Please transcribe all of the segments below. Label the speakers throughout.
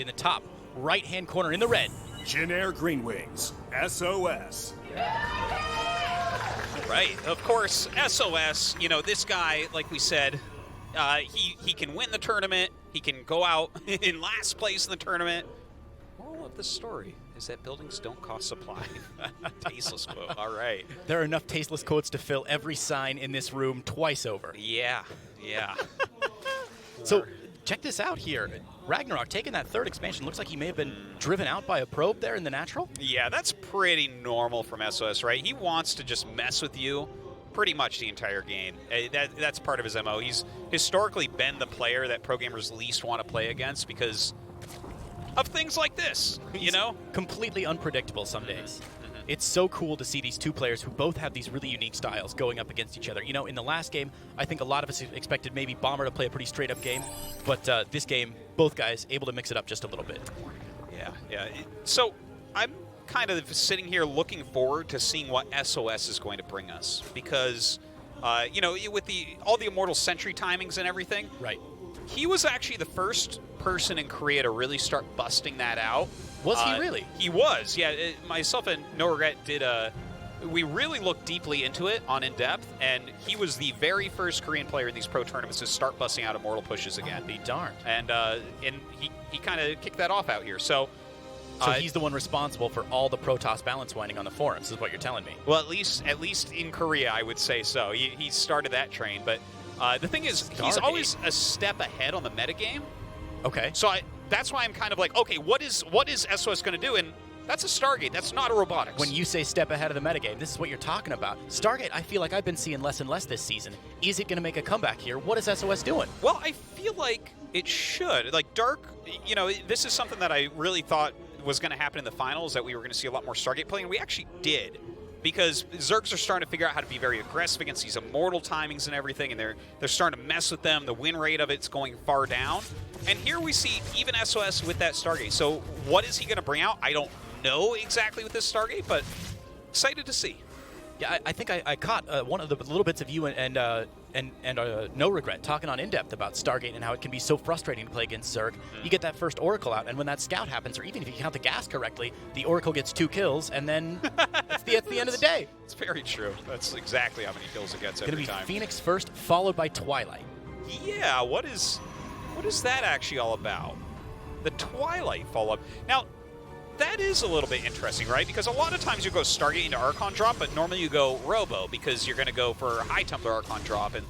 Speaker 1: In the top right-hand corner in the red.
Speaker 2: Jin Green Wings, SOS.
Speaker 3: Right, of course, SOS, you know, this guy, like we said, he can win the tournament, he can go out in last place in the tournament. Moral of the story is that buildings don't cost supply. Tasteless quote, all right.
Speaker 1: There are enough tasteless quotes to fill every sign in this room twice over.
Speaker 3: Yeah.
Speaker 1: So, check this out here. RagnaroK taking that third expansion. Looks like he may have been driven out by a probe there in the natural.
Speaker 3: Yeah, that's pretty normal from SOS, right? He wants to just mess with you pretty much the entire game. That's part of his MO. He's historically been the player that pro gamers least want to play against because of things like this, you know?
Speaker 1: Completely unpredictable some days. It's so cool to see these two players who both have these really unique styles going up against each other. You know, in the last game, I think a lot of us expected maybe Bomber to play a pretty straight-up game, but this game, both guys able to mix it up just a little bit.
Speaker 3: Yeah. So I'm kind of sitting here looking forward to seeing what SOS is going to bring us because, you know, with all the Immortal Sentry timings and everything,
Speaker 1: right?
Speaker 3: He was actually the first person in Korea to really start busting that out.
Speaker 1: Was he really?
Speaker 3: He was, yeah. Myself and No Regret did we really looked deeply into it on In Depth, and he was the very first Korean player in these pro tournaments to start busting out Immortal pushes again.
Speaker 1: Be darned.
Speaker 3: And he kind of kicked that off out here. So
Speaker 1: he's the one responsible for all the Protoss balance winding on the forums, is what you're telling me.
Speaker 3: Well, at least in Korea, I would say so. He started that train, but the thing is, he's always a step ahead on the metagame.
Speaker 1: Okay.
Speaker 3: So that's why I'm kind of like, okay, what is SOS going to do? And that's a Stargate. That's not a robotics.
Speaker 1: When you say step ahead of the metagame, this is what you're talking about. Stargate, I feel like I've been seeing less and less this season. Is it going to make a comeback here? What is SOS doing?
Speaker 3: Well, I feel like it should. Like, Dark, you know, this is something that I really thought was going to happen in the finals, that we were going to see a lot more Stargate play, and we actually did. Because Zergs are starting to figure out how to be very aggressive against these Immortal timings and everything, and they're starting to mess with them. The win rate of it's going far down. And here we see even SOS with that Stargate. So what is he going to bring out? I don't know exactly with this Stargate, but excited to see.
Speaker 1: Yeah, I think I caught one of the little bits of you and No Regret talking on In Depth about Stargate and how it can be so frustrating to play against Zerg. You get that first Oracle out, and when that scout happens, or even if you count the gas correctly, the Oracle gets 2 kills, and then it's the end of the day.
Speaker 3: It's very true. That's exactly how many kills it gets every time.
Speaker 1: It's going to be Phoenix first, followed by Twilight.
Speaker 3: Yeah, what is that actually all about? The Twilight follow-up. Now, that is a little bit interesting, right? Because a lot of times you go Stargate into Archon drop, but normally you go Robo because you're going to go for High Templar Archon drop, and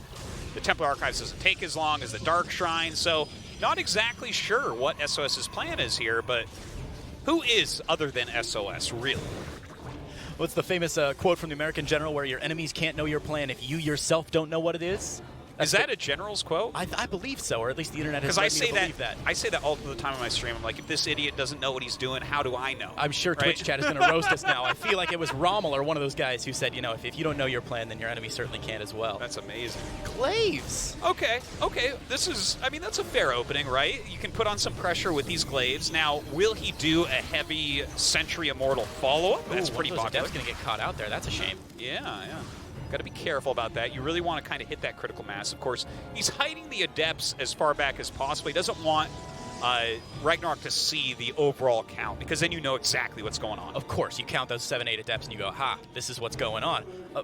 Speaker 3: the Templar Archives doesn't take as long as the Dark Shrine, so not exactly sure what SOS's plan is here, but who is other than SOS, really?
Speaker 1: What's the famous quote from the American general where your enemies can't know your plan if you yourself don't know what it is?
Speaker 3: Is that a general's quote?
Speaker 1: I believe so, or at least the internet has led me to believe that.
Speaker 3: I say that all the time on my stream. I'm like, if this idiot doesn't know what he's doing, how do I know?
Speaker 1: I'm sure Twitch chat is going to roast us now. I feel like it was Rommel or one of those guys who said, you know, if you don't know your plan, then your enemy certainly can't as well.
Speaker 3: That's amazing.
Speaker 1: Glaives!
Speaker 3: Okay. This is, I mean, that's a fair opening, right? You can put on some pressure with these Glaives. Now, will he do a heavy Sentry Immortal follow-up? That's pretty popular.
Speaker 1: That's going to get caught out there. That's a shame.
Speaker 3: Yeah. Got to be careful about that. You really want to kind of hit that critical mass. Of course, he's hiding the Adepts as far back as possible. He doesn't want RagnaroK to see the overall count, because then you know exactly what's going on.
Speaker 1: Of course, you count those 7-8 Adepts and you go, ha, this is what's going on.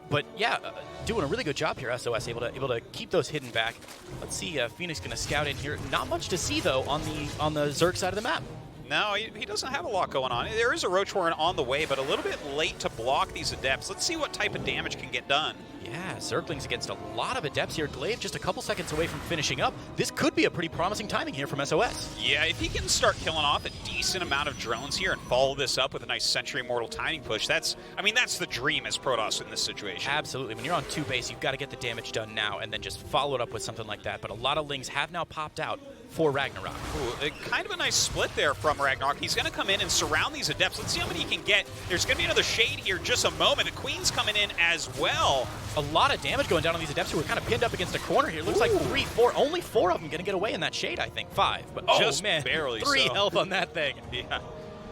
Speaker 1: But yeah, doing a really good job here, SOS, able to keep those hidden back. Let's see, Phoenix going to scout in here. Not much to see, though, on the Zerg side of the map.
Speaker 3: No, he doesn't have a lot going on. There is a Roach Warren on the way, but a little bit late to block these Adepts. Let's see what type of damage can get done.
Speaker 1: Yeah, Zerglings against a lot of Adepts here. Glaive just a couple seconds away from finishing up. This could be a pretty promising timing here from SOS.
Speaker 3: Yeah, if he can start killing off a decent amount of drones here and follow this up with a nice Sentry Immortal timing push, that's the dream as Protoss in this situation.
Speaker 1: Absolutely. When you're on 2 base, you've got to get the damage done now and then just follow it up with something like that. But a lot of Lings have now popped out for RagnaroK.
Speaker 3: Ooh, kind of a nice split there from RagnaroK. He's going to come in and surround these Adepts. Let's see how many he can get. There's going to be another Shade here in just a moment. The Queen's coming in as well.
Speaker 1: A lot of damage going down on these Adepts who are kind of pinned up against a corner here. Looks like 3, 4, only 4 of them going to get away in that Shade, I think. 5. But
Speaker 3: just
Speaker 1: man,
Speaker 3: barely
Speaker 1: 3 health on that thing.
Speaker 3: Yeah.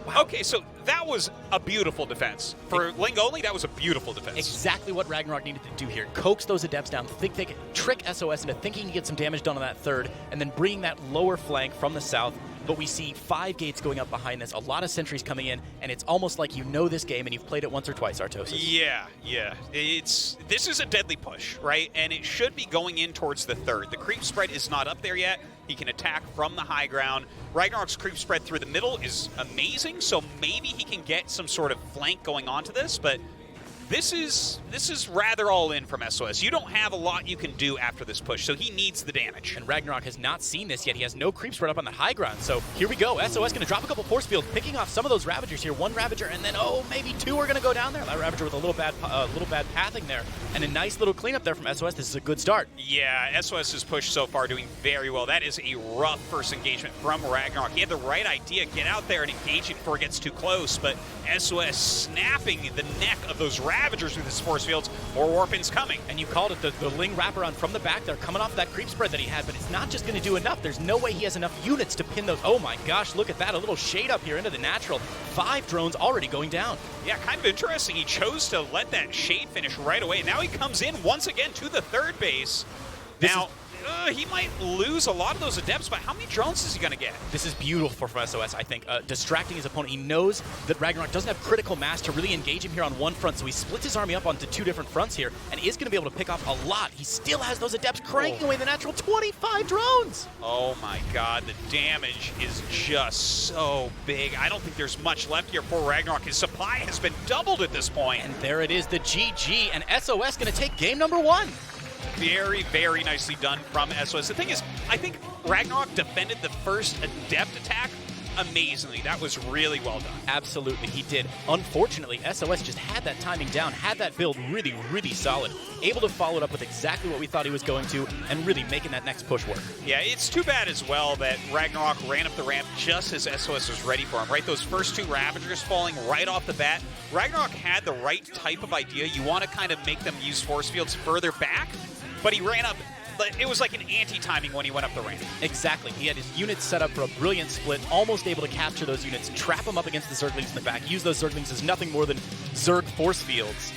Speaker 1: Wow.
Speaker 3: Okay, so that was a beautiful defense. For Ling only, that was a beautiful defense.
Speaker 1: Exactly what RagnaroK needed to do here. Coax those Adepts down, think they could trick SOS into thinking he can get some damage done on that 3rd, and then bringing that lower flank from the south but we see 5 gates going up behind this, a lot of sentries coming in, and it's almost like you know this game and you've played it once or twice, Artosis.
Speaker 3: Yeah. This is a deadly push, right? And it should be going in towards the third. The creep spread is not up there yet. He can attack from the high ground. RagnaroK's creep spread through the middle is amazing, so maybe he can get some sort of flank going onto this, but this is rather all in from sOs. You don't have a lot you can do after this push, so he needs the damage.
Speaker 1: And RagnaroK has not seen this yet. He has no creep spread up on the high ground. So here we go. sOs going to drop a couple force fields, picking off some of those Ravagers here. 1 Ravager, and then, maybe 2 are going to go down there. That Ravager with a little bad pathing there. And a nice little cleanup there from sOs. This is a good start.
Speaker 3: Yeah, SOS's push so far doing very well. That is a rough first engagement from RagnaroK. He had the right idea, get out there and engage it before it gets too close, but sOs snapping the neck of those Ravagers with his force fields. More Warpins coming.
Speaker 1: And you called it the Ling wraparound from the back there, coming off that creep spread that he had, but it's not just going to do enough. There's no way he has enough units to pin those. Oh my gosh, look at that. A little shade up here into the natural. 5 drones already going down.
Speaker 3: Yeah, kind of interesting. He chose to let that shade finish right away. Now he comes in once again to the third base. Now, he might lose a lot of those adepts, but how many drones is he going to get?
Speaker 1: This is beautiful from sOs, I think. Distracting his opponent. He knows that RagnaroK doesn't have critical mass to really engage him here on one front, so he splits his army up onto 2 different fronts here and is going to be able to pick off a lot. He still has those adepts cranking away the natural. 25 drones!
Speaker 3: Oh my god, the damage is just so big. I don't think there's much left here for RagnaroK. His supply has been doubled at this point.
Speaker 1: And there it is, the GG, and sOs going to take game number 1.
Speaker 3: Very, very nicely done from sOs. The thing is, I think RagnaroK defended the first adept attack amazingly. That was really well done.
Speaker 1: Absolutely, he did. Unfortunately, sOs just had that timing down, had that build really, really solid. Able to follow it up with exactly what we thought he was going to, and really making that next push work.
Speaker 3: Yeah, it's too bad as well that RagnaroK ran up the ramp just as sOs was ready for him, right? Those first 2 Ravagers falling right off the bat. RagnaroK had the right type of idea. You want to kind of make them use force fields further back, but he ran up. But it was like an anti-timing when he went up the ramp.
Speaker 1: Exactly. He had his units set up for a brilliant split, almost able to capture those units, trap them up against the Zerglings in the back, use those Zerglings as nothing more than Zerg force fields.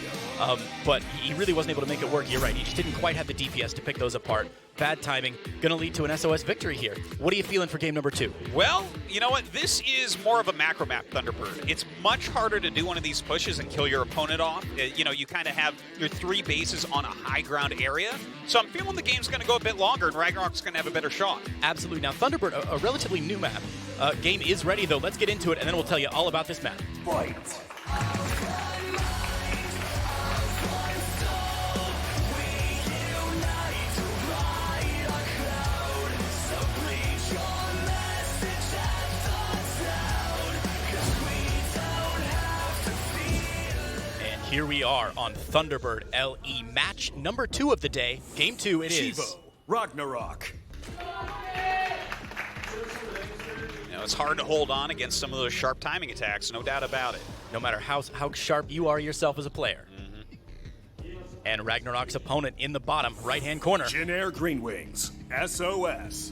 Speaker 1: But he really wasn't able to make it work. You're right. He just didn't quite have the DPS to pick those apart. Bad timing. Going to lead to an sOs victory here. What are you feeling for game number 2?
Speaker 3: Well, you know what? This is more of a macro map Thunderbird. It's much harder to do one of these pushes and kill your opponent off. You know, you kind of have your 3 bases on a high ground area. So I'm feeling the game's going to go a bit longer and RagnaroK's going to have a better shot.
Speaker 1: Absolutely. Now, Thunderbird, a relatively new map. Game is ready, though. Let's get into it, and then we'll tell you all about this map.
Speaker 2: Fight.
Speaker 1: Here we are on Thunderbird LE, match number 2 of the day. Game 2 it is.
Speaker 2: RagnaroK.
Speaker 3: You know, it's hard to hold on against some of those sharp timing attacks, no doubt about it.
Speaker 1: No matter how sharp you are yourself as a player. And RagnaroK's opponent in the bottom right-hand corner.
Speaker 2: Jin Green Wings, SOS.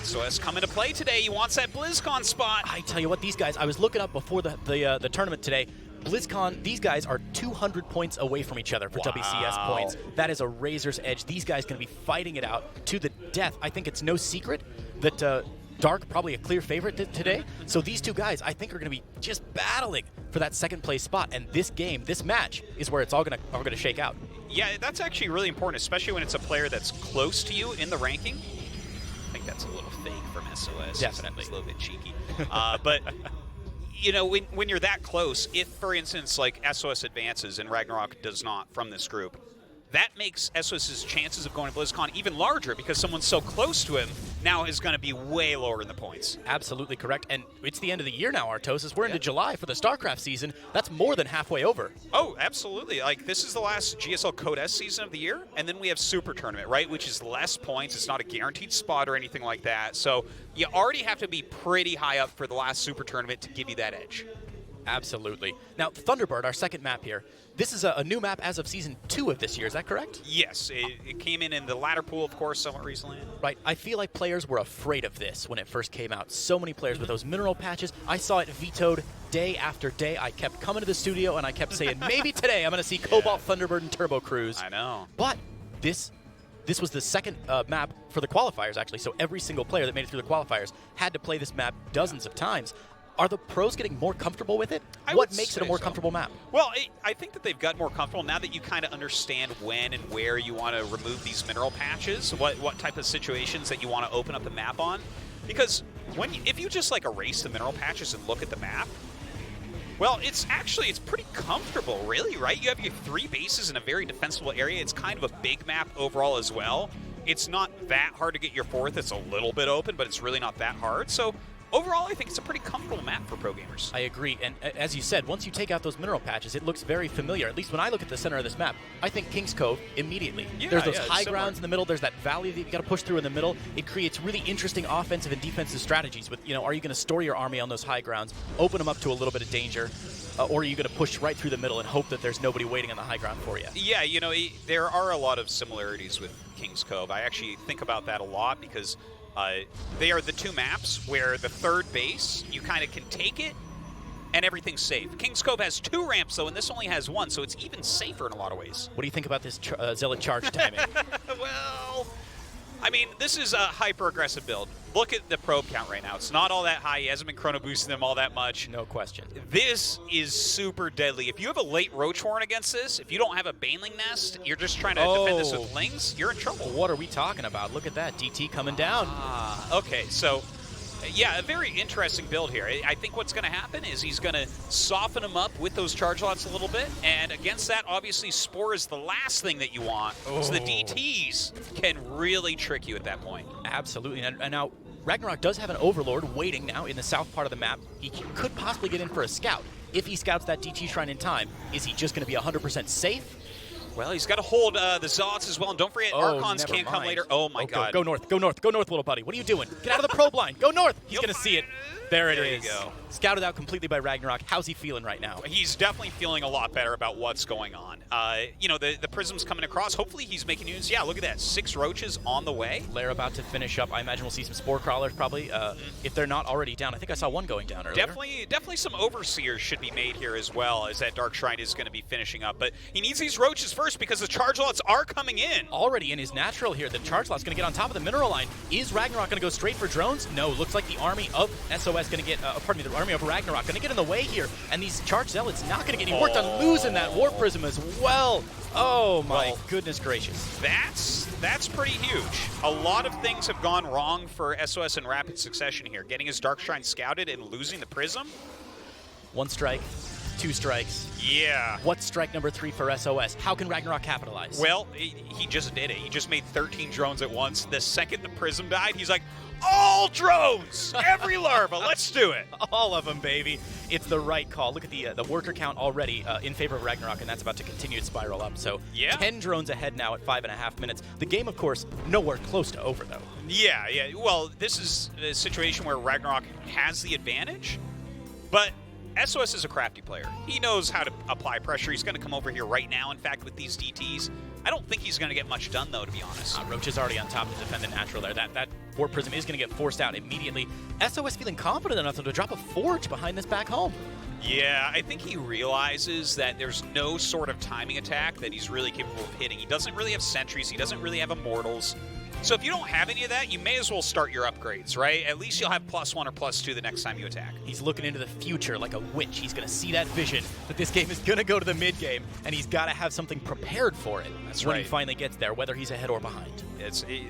Speaker 3: sOs come into play today. He wants that BlizzCon spot.
Speaker 1: I tell you what, these guys, I was looking up before the tournament today. BlizzCon, these guys are 200 points away from each other for WCS points. That is a razor's edge. These guys going to be fighting it out to the death. I think it's no secret that Dark probably a clear favorite today. So these 2 guys, I think, are going to be just battling for that second place spot. And this game, this match, is where it's all going to shake out.
Speaker 3: Yeah, that's actually really important, especially when it's a player that's close to you in the ranking. I think that's a little fake from sOs.
Speaker 1: Definitely.
Speaker 3: It's a little bit cheeky. But, you know, when you're that close, if, for instance, like sOs advances and RagnaroK does not from this group, that makes sOs's chances of going to BlizzCon even larger because someone so close to him now is going to be way lower in the points.
Speaker 1: Absolutely correct. And it's the end of the year now, Artosis. We're into July for the StarCraft season. That's more than halfway over.
Speaker 3: Oh, absolutely. Like, this is the last GSL Code S season of the year, and then we have Super Tournament, right, which is less points. It's not a guaranteed spot or anything like that. So you already have to be pretty high up for the last Super Tournament to give you that edge.
Speaker 1: Absolutely. Now, Thunderbird, our second map here, this is a new map as of Season 2 of this year, is that correct?
Speaker 3: Yes, it came in the ladder pool, of course, somewhat recently.
Speaker 1: Right. I feel like players were afraid of this when it first came out. So many players with those mineral patches. I saw it vetoed day after day. I kept coming to the studio and I kept saying, maybe today I'm going to see Cobalt, Thunderbird, and Turbo Cruise.
Speaker 3: I know.
Speaker 1: But this this was the second map for the qualifiers, actually. So every single player that made it through the qualifiers had to play this map dozens of times. Are the pros getting more comfortable with it? What makes it a more comfortable map?
Speaker 3: Well, I think that they've gotten more comfortable now that you kind of understand when and where you want to remove these mineral patches, what type of situations that you want to open up the map on. Because if you just like erase the mineral patches and look at the map, well, it's pretty comfortable, really, right? You have your 3 bases in a very defensible area. It's kind of a big map overall as well. It's not that hard to get your 4th. It's a little bit open, but it's really not that hard. So overall, I think it's a pretty comfortable map for pro gamers.
Speaker 1: I agree, and as you said, once you take out those mineral patches, it looks very familiar. At least when I look at the center of this map, I think King's Cove immediately.
Speaker 3: Yeah,
Speaker 1: there's those high
Speaker 3: similar
Speaker 1: grounds in the middle, there's that valley that you got to push through in the middle. It creates really interesting offensive and defensive strategies with, are you going to store your army on those high grounds, open them up to a little bit of danger, or are you going to push right through the middle and hope that there's nobody waiting on the high ground for you?
Speaker 3: Yeah, there are a lot of similarities with King's Cove. I actually think about that a lot because they are the 2 maps where the 3rd base, you kind of can take it and everything's safe. King's Cove has 2 ramps, though, and this only has 1, so it's even safer in a lot of ways.
Speaker 1: What do you think about this Zealot charge timing?
Speaker 3: Well, I mean, this is a hyper-aggressive build. Look at the probe count right now. It's not all that high. He hasn't been chrono boosting them all that much.
Speaker 1: No question.
Speaker 3: This is super deadly. If you have a late Roach Horn against this, if you don't have a Baneling Nest, you're just trying to defend this with Lings, you're in trouble.
Speaker 1: What are we talking about? Look at that. DT coming down.
Speaker 3: Okay, so yeah, a very interesting build here. I think what's going to happen is he's going to soften him up with those charge lots a little bit, and against that, obviously, Spore is the last thing that you want, so the DTs can really trick you at that point.
Speaker 1: Absolutely, and now RagnaroK does have an Overlord waiting now in the south part of the map. He could possibly get in for a scout. If he scouts that DT Shrine in time, is he just going to be 100% safe?
Speaker 3: Well, he's got to hold the Zealots as well, and don't forget, Archons can't come later. Oh, my God.
Speaker 1: Go north, go north, go north, little buddy. What are you doing? Get out of the probe line. Go north. He's going to see it. There it is.
Speaker 3: You go.
Speaker 1: Scouted out completely by RagnaroK. How's he feeling right now?
Speaker 3: He's definitely feeling a lot better about what's going on. The Prism's coming across. Hopefully he's making news. Yeah, look at that. 6 Roaches on the way.
Speaker 1: Lair about to finish up. I imagine we'll see some Spore Crawlers probably, if they're not already down. I think I saw one going down earlier.
Speaker 3: Definitely some Overseers should be made here as well, as that Dark Shrine is going to be finishing up. But he needs these Roaches first because the charge lots are coming in.
Speaker 1: Already in his natural here. The charge lot's going to get on top of the mineral line. Is RagnaroK going to go straight for drones? No. Looks like the army of SOS going to get, the army of RagnaroK going to get in the way here. And these charge zealots not going to get any work on losing that Warp Prism as well. Oh my goodness gracious.
Speaker 3: That's pretty huge. A lot of things have gone wrong for SOS in rapid succession here. Getting his Dark Shrine scouted and losing the Prism.
Speaker 1: 1 strike, 2 strikes.
Speaker 3: Yeah.
Speaker 1: What's strike number 3 for SOS? How can RagnaroK capitalize?
Speaker 3: Well, he just did it. He just made 13 drones at once. The second the Prism died, he's like, all drones! Every larva, let's do it!
Speaker 1: All of them, baby. It's the right call. Look at the worker count already in favor of RagnaroK, and that's about to continue to spiral up. So 10 drones ahead now at 5.5 minutes. The game, of course, nowhere close to over, though.
Speaker 3: Yeah. Well, this is a situation where RagnaroK has the advantage, but SOS is a crafty player. He knows how to apply pressure. He's going to come over here right now, in fact, with these DTs. I don't think he's going to get much done, though, to be honest.
Speaker 1: Roach is already on top to defend the natural there. That Warp Prism is going to get forced out immediately. SOS feeling confident enough to drop a Forge behind this back home.
Speaker 3: Yeah, I think he realizes that there's no sort of timing attack that he's really capable of hitting. He doesn't really have sentries. He doesn't really have immortals. So if you don't have any of that, you may as well start your upgrades, right? At least you'll have +1 or +2 the next time you attack.
Speaker 1: He's looking into the future like a witch. He's going to see that vision that this game is going to go to the mid game, and he's got to have something prepared for it.
Speaker 3: That's
Speaker 1: when
Speaker 3: right.
Speaker 1: he finally gets there, whether he's ahead or behind.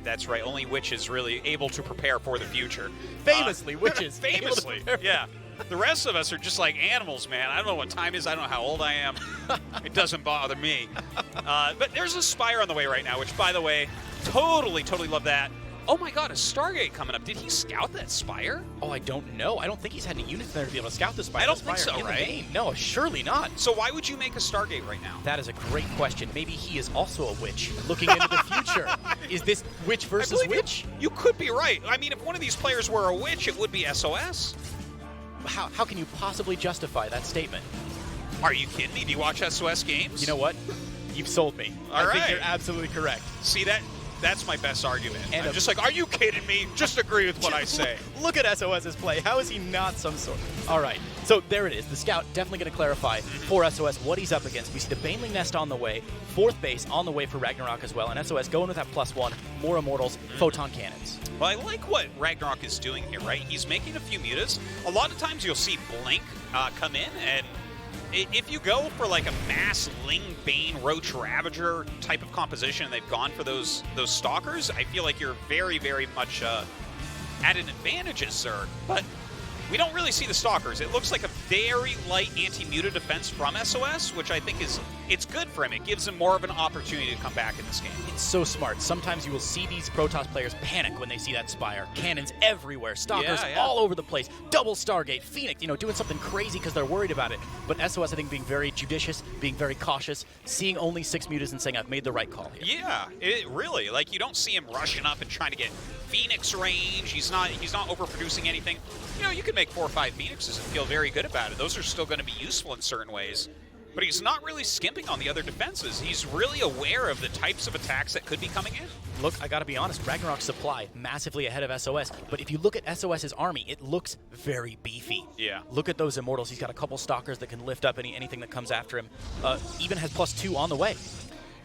Speaker 3: That's right. Only Witch is really able to prepare for the future.
Speaker 1: Famously, witches.
Speaker 3: Famously, yeah. The rest of us are just like animals, man. I don't know what time is. I don't know how old I am. It doesn't bother me. But there's a Spire on the way right now, which, by the way, totally love that. Oh my God, a Stargate coming up. Did he scout that Spire?
Speaker 1: Oh, I don't know. I don't think he's had any units there to be able to scout the Spire.
Speaker 3: I don't think so, right?
Speaker 1: No, surely not.
Speaker 3: So why would you make a Stargate right now?
Speaker 1: That is a great question. Maybe he is also a witch looking into the future. Is this witch versus witch?
Speaker 3: You could be right. I mean, if one of these players were a witch, it would be SOS.
Speaker 1: How can you possibly justify that statement?
Speaker 3: Are you kidding me? Do you watch SOS games?
Speaker 1: You know what? You've sold me. I think you're absolutely correct.
Speaker 3: See that? That's my best argument.
Speaker 1: And
Speaker 3: I'm just like, are you kidding me? Just agree with what I say.
Speaker 1: Look at SOS's play. How is he not some sort? All right, so there it is. The scout definitely going to clarify for SOS what he's up against. We see the Baneling Nest on the way, 4th base on the way for RagnaroK as well, and SOS going with that +1, more Immortals, Photon Cannons.
Speaker 3: Well, I like what RagnaroK is doing here, right? He's making a few mutas. A lot of times you'll see Blink come in, and if you go for like a mass Ling, Bane, Roach, Ravager type of composition, and they've gone for those Stalkers, I feel like you're very, very much at an advantage as Zerg. But we don't really see the Stalkers. It looks like a very light anti-muta defense from SOS, which I think it's good for him. It gives him more of an opportunity to come back in this game.
Speaker 1: It's so smart. Sometimes you will see these Protoss players panic when they see that Spire. Cannons everywhere, Stalkers all over the place, double Stargate, Phoenix, doing something crazy because they're worried about it. But SOS, I think, being very judicious, being very cautious, seeing only 6 mutas and saying, I've made the right call here.
Speaker 3: Yeah, it really. Like, you don't see him rushing up and trying to get Phoenix range. He's not overproducing anything. You can make 4 or 5 Phoenixes and feel very good about it. Those are still going to be useful in certain ways. But he's not really skimping on the other defenses. He's really aware of the types of attacks that could be coming in.
Speaker 1: Look, I gotta be honest, RagnaroK's supply massively ahead of SOS, but if you look at SOS's army, it looks very beefy.
Speaker 3: Yeah.
Speaker 1: Look at those Immortals. He's got a couple Stalkers that can lift up anything that comes after him. Even has +2 on the way.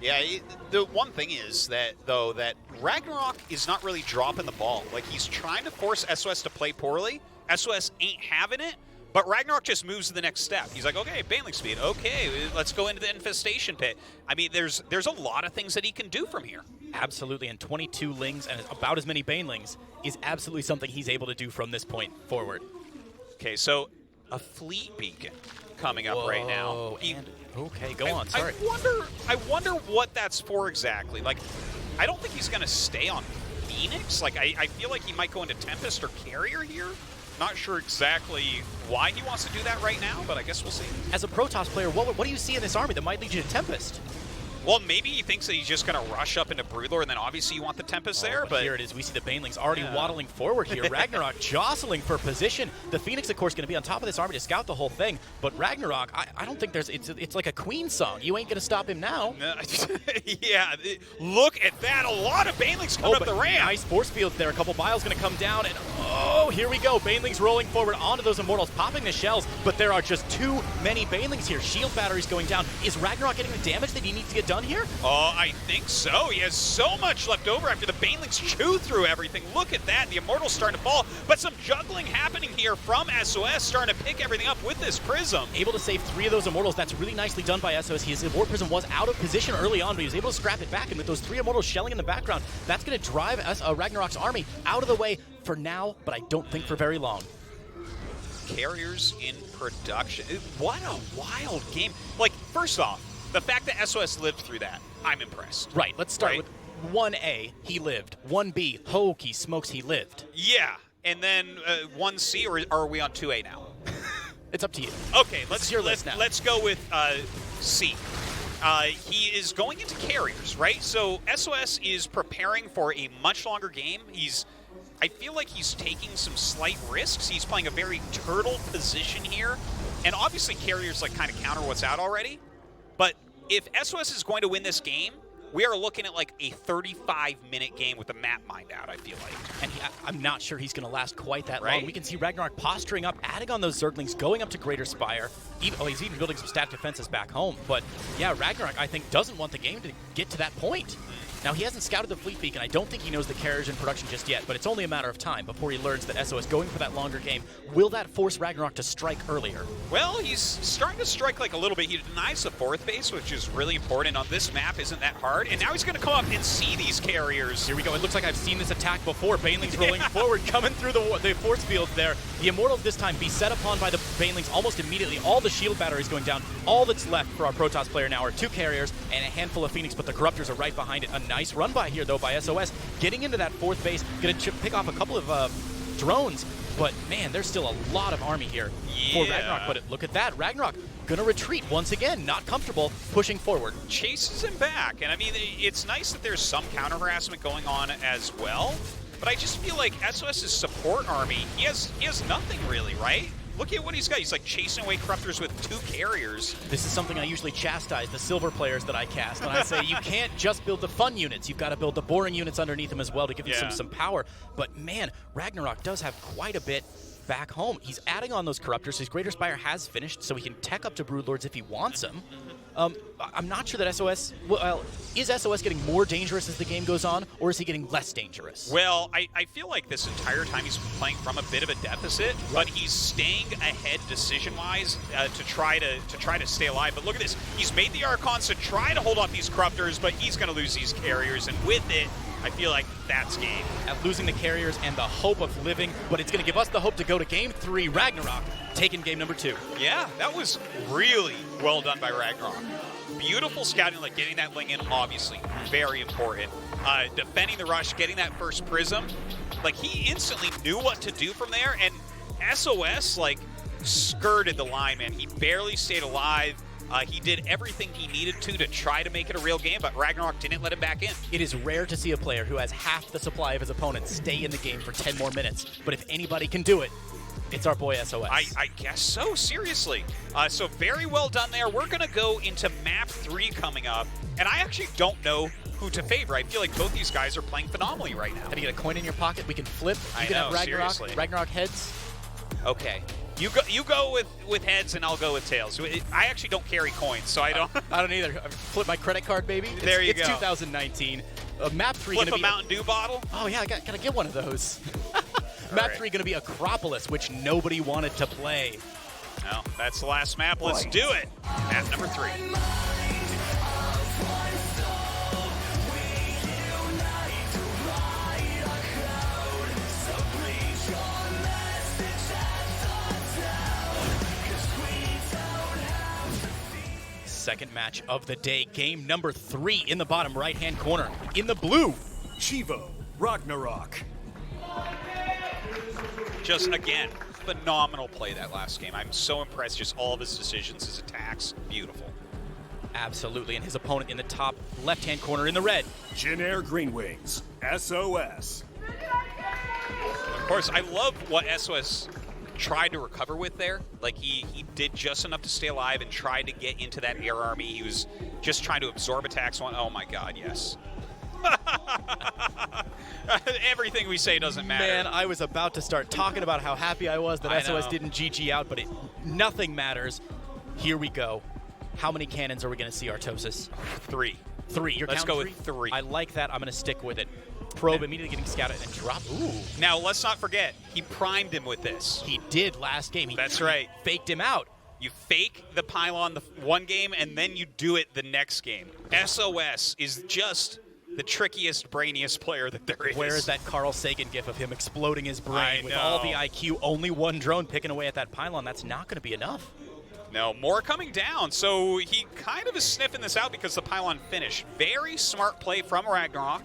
Speaker 3: Yeah, the one thing is that RagnaroK is not really dropping the ball. Like, he's trying to force SOS to play poorly. SOS ain't having it, but RagnaroK just moves to the next step. He's like, okay, Baneling speed. Okay, let's go into the Infestation Pit. I mean, there's a lot of things that he can do from here.
Speaker 1: Absolutely, and 22 Lings and about as many Banelings is absolutely something he's able to do from this point forward.
Speaker 3: Okay, so a Fleet Beacon coming up right now.
Speaker 1: Okay, go on, sorry.
Speaker 3: I wonder what that's for exactly. Like, I don't think he's going to stay on Phoenix. Like, I feel like he might go into Tempest or Carrier here. Not sure exactly why he wants to do that right now, but I guess we'll see.
Speaker 1: As a Protoss player, what do you see in this army that might lead you to Tempest?
Speaker 3: Well, maybe he thinks that he's just going to rush up into Broodlord, and then obviously you want the Tempest there. But
Speaker 1: here it is. We see the Banelings already waddling forward here. RagnaroK jostling for position. The Phoenix, of course, going to be on top of this army to scout the whole thing. But RagnaroK, I don't think there's... It's like a Queen song. You ain't going to stop him now.
Speaker 3: Yeah, look at that. A lot of Banelings coming up the ramp.
Speaker 1: Nice force fields there. A couple Biles going to come down. And here we go. Banelings rolling forward onto those Immortals, popping the shells. But there are just too many Banelings here. Shield batteries going down. Is RagnaroK getting the damage that he needs to get done here?
Speaker 3: Oh, I think so. He has so much left over after the Banelings chew through everything. Look at that. The Immortals starting to fall, but some juggling happening here from SOS, starting to pick everything up with this Prism.
Speaker 1: Able to save 3 of those Immortals. That's really nicely done by SOS. His Immort Prism was out of position early on, but he was able to scrap it back, and with those 3 Immortals shelling in the background, that's going to drive RagnaroK's army out of the way for now, but I don't think for very long.
Speaker 3: Carriers in production. What a wild game. Like, first off, the fact that SOS lived through that, I'm impressed.
Speaker 1: Right, let's start with 1A, he lived. 1B, hokey smokes, he lived.
Speaker 3: Yeah, and then 1C, or are we on 2A now?
Speaker 1: It's up to you.
Speaker 3: Okay, let's go with C. He is going into Carriers, right? So SOS is preparing for a much longer game. I feel like he's taking some slight risks. He's playing a very turtle position here. And obviously Carriers like kind of counter what's out already. But if SOS is going to win this game, we are looking at like a 35-minute game with the map mined out, I feel like.
Speaker 1: And I'm not sure he's going to last quite that long. We can see RagnaroK posturing up, adding on those Zerglings, going up to Greater Spire. He's even building some stat defenses back home. But yeah, RagnaroK, I think, doesn't want the game to get to that point. Now, he hasn't scouted the Fleet Beacon. I don't think he knows the carriers in production just yet, but it's only a matter of time before he learns that SOS going for that longer game. Will that force RagnaroK to strike earlier?
Speaker 3: Well, he's starting to strike like a little bit. He denies the 4th base, which is really important on this map. Isn't that hard? And now he's going to come up and see these carriers.
Speaker 1: Here we go. It looks like I've seen this attack before. Banelings rolling forward, coming through the force field there. The Immortals this time be set upon by the Banelings almost immediately. All the shield batteries going down. All that's left for our Protoss player now are 2 carriers and a handful of Phoenix, but the Corruptors are right behind it. A nice run by here, though, by SOS. Getting into that 4th base, going to pick off a couple of drones, but man, there's still a lot of army here for RagnaroK. But look at that. RagnaroK going to retreat once again, not comfortable, pushing forward.
Speaker 3: Chases him back, and I mean, it's nice that there's some counter harassment going on as well, but I just feel like SOS's support army, he has nothing really, right? look at what he's got. He's like chasing away Corruptors with 2 carriers.
Speaker 1: This is something I usually chastise the silver players that I cast. And I say, you can't just build the fun units. You've got to build the boring units underneath them as well to give you some power. But man, RagnaroK does have quite a bit back home. He's adding on those Corruptors. His Greater Spire has finished, so he can tech up to Broodlords if he wants them. I'm not sure that SOS, well, is SOS getting more dangerous as the game goes on, or is he getting less dangerous?
Speaker 3: Well, I feel like this entire time he's playing from a bit of a deficit, but he's staying ahead decision-wise to try to stay alive. But look at this. He's made the Archons to try to hold off these Corruptors, but he's going to lose these carriers, and with it, I feel like that's game.
Speaker 1: At losing the carriers and the hope of living, but it's going to give us the hope to go to Game 3. RagnaroK taking game number 2.
Speaker 3: Yeah, that was really well done by RagnaroK. Beautiful scouting, like getting that Ling in, obviously, very important. Defending the rush, getting that first Prism. Like, he instantly knew what to do from there, and SOS, like, skirted the line, man. He barely stayed alive. He did everything he needed to try to make it a real game, but RagnaroK didn't let him back in.
Speaker 1: It is rare to see a player who has half the supply of his opponent stay in the game for 10 more minutes. But if anybody can do it, it's our boy SOS.
Speaker 3: I guess so, seriously. So very well done there. We're going to go into map 3 coming up, and I actually don't know who to favor. I feel like both these guys are playing phenomenally right now.
Speaker 1: Have you got a coin in your pocket? We can flip. You can have
Speaker 3: seriously.
Speaker 1: RagnaroK heads.
Speaker 3: Okay. You go with heads, and I'll go with tails. I actually don't carry coins, so I don't.
Speaker 1: I don't either. I flip my credit card, baby.
Speaker 3: There you go.
Speaker 1: It's 2019. Map 3
Speaker 3: Flip
Speaker 1: gonna
Speaker 3: a
Speaker 1: be
Speaker 3: Mountain Dew bottle.
Speaker 1: Oh yeah, I gotta get one of those. Map 3 gonna be Acropolis, which nobody wanted to play.
Speaker 3: No, that's the last map. Let's do it. Map number 3.
Speaker 1: Second match of the day, game number 3 in the bottom right-hand corner. In the blue,
Speaker 2: Chivo, RagnaroK.
Speaker 3: Just, again, phenomenal play that last game. I'm so impressed. Just all of his decisions, his attacks, beautiful.
Speaker 1: Absolutely, and his opponent in the top left-hand corner in the red.
Speaker 2: Jin-Air Greenwings, SOS.
Speaker 3: Of course, I love what SOS tried to recover with there. Like, he did just enough to stay alive and tried to get into that air army. He was just trying to absorb attacks. Oh my god, yes. Everything we say doesn't matter.
Speaker 1: Man, I was about to start talking about how happy I was that SOS didn't GG out, but nothing matters. Here we go. How many cannons are we going to see, Artosis?
Speaker 3: 3.
Speaker 1: 3.
Speaker 3: Let's go with 3.
Speaker 1: I like that. I'm going to stick with it. Probe immediately getting scouted and drop. Ooh.
Speaker 3: Now, let's not forget, he primed him with this.
Speaker 1: He did last game.
Speaker 3: That's right.
Speaker 1: Faked him out.
Speaker 3: You fake the pylon the one game, and then you do it the next game. SOS is just the trickiest, brainiest player that there is.
Speaker 1: Where is that Carl Sagan gif of him exploding his brain with all the IQ, only one drone picking away at that pylon? That's not going to be enough.
Speaker 3: No, more coming down. So he kind of is sniffing this out because the pylon finished. Very smart play from RagnaroK.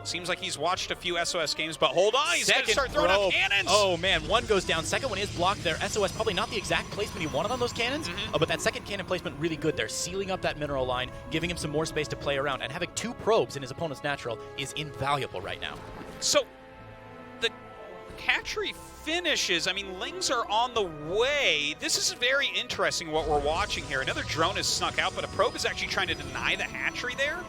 Speaker 3: Seems like he's watched a few SOS games, but hold on, he's going to start throwing up cannons.
Speaker 1: Oh, man, one goes down. Second one is blocked there. SOS probably not the exact placement he wanted on those cannons, but that second cannon placement really good there, sealing up that mineral line, giving him some more space to play around, and having 2 probes in his opponent's natural is invaluable right now.
Speaker 3: So the hatchery finishes. I mean, Lings are on the way. This is very interesting what we're watching here. Another drone is snuck out, but a probe is actually trying to deny the hatchery there.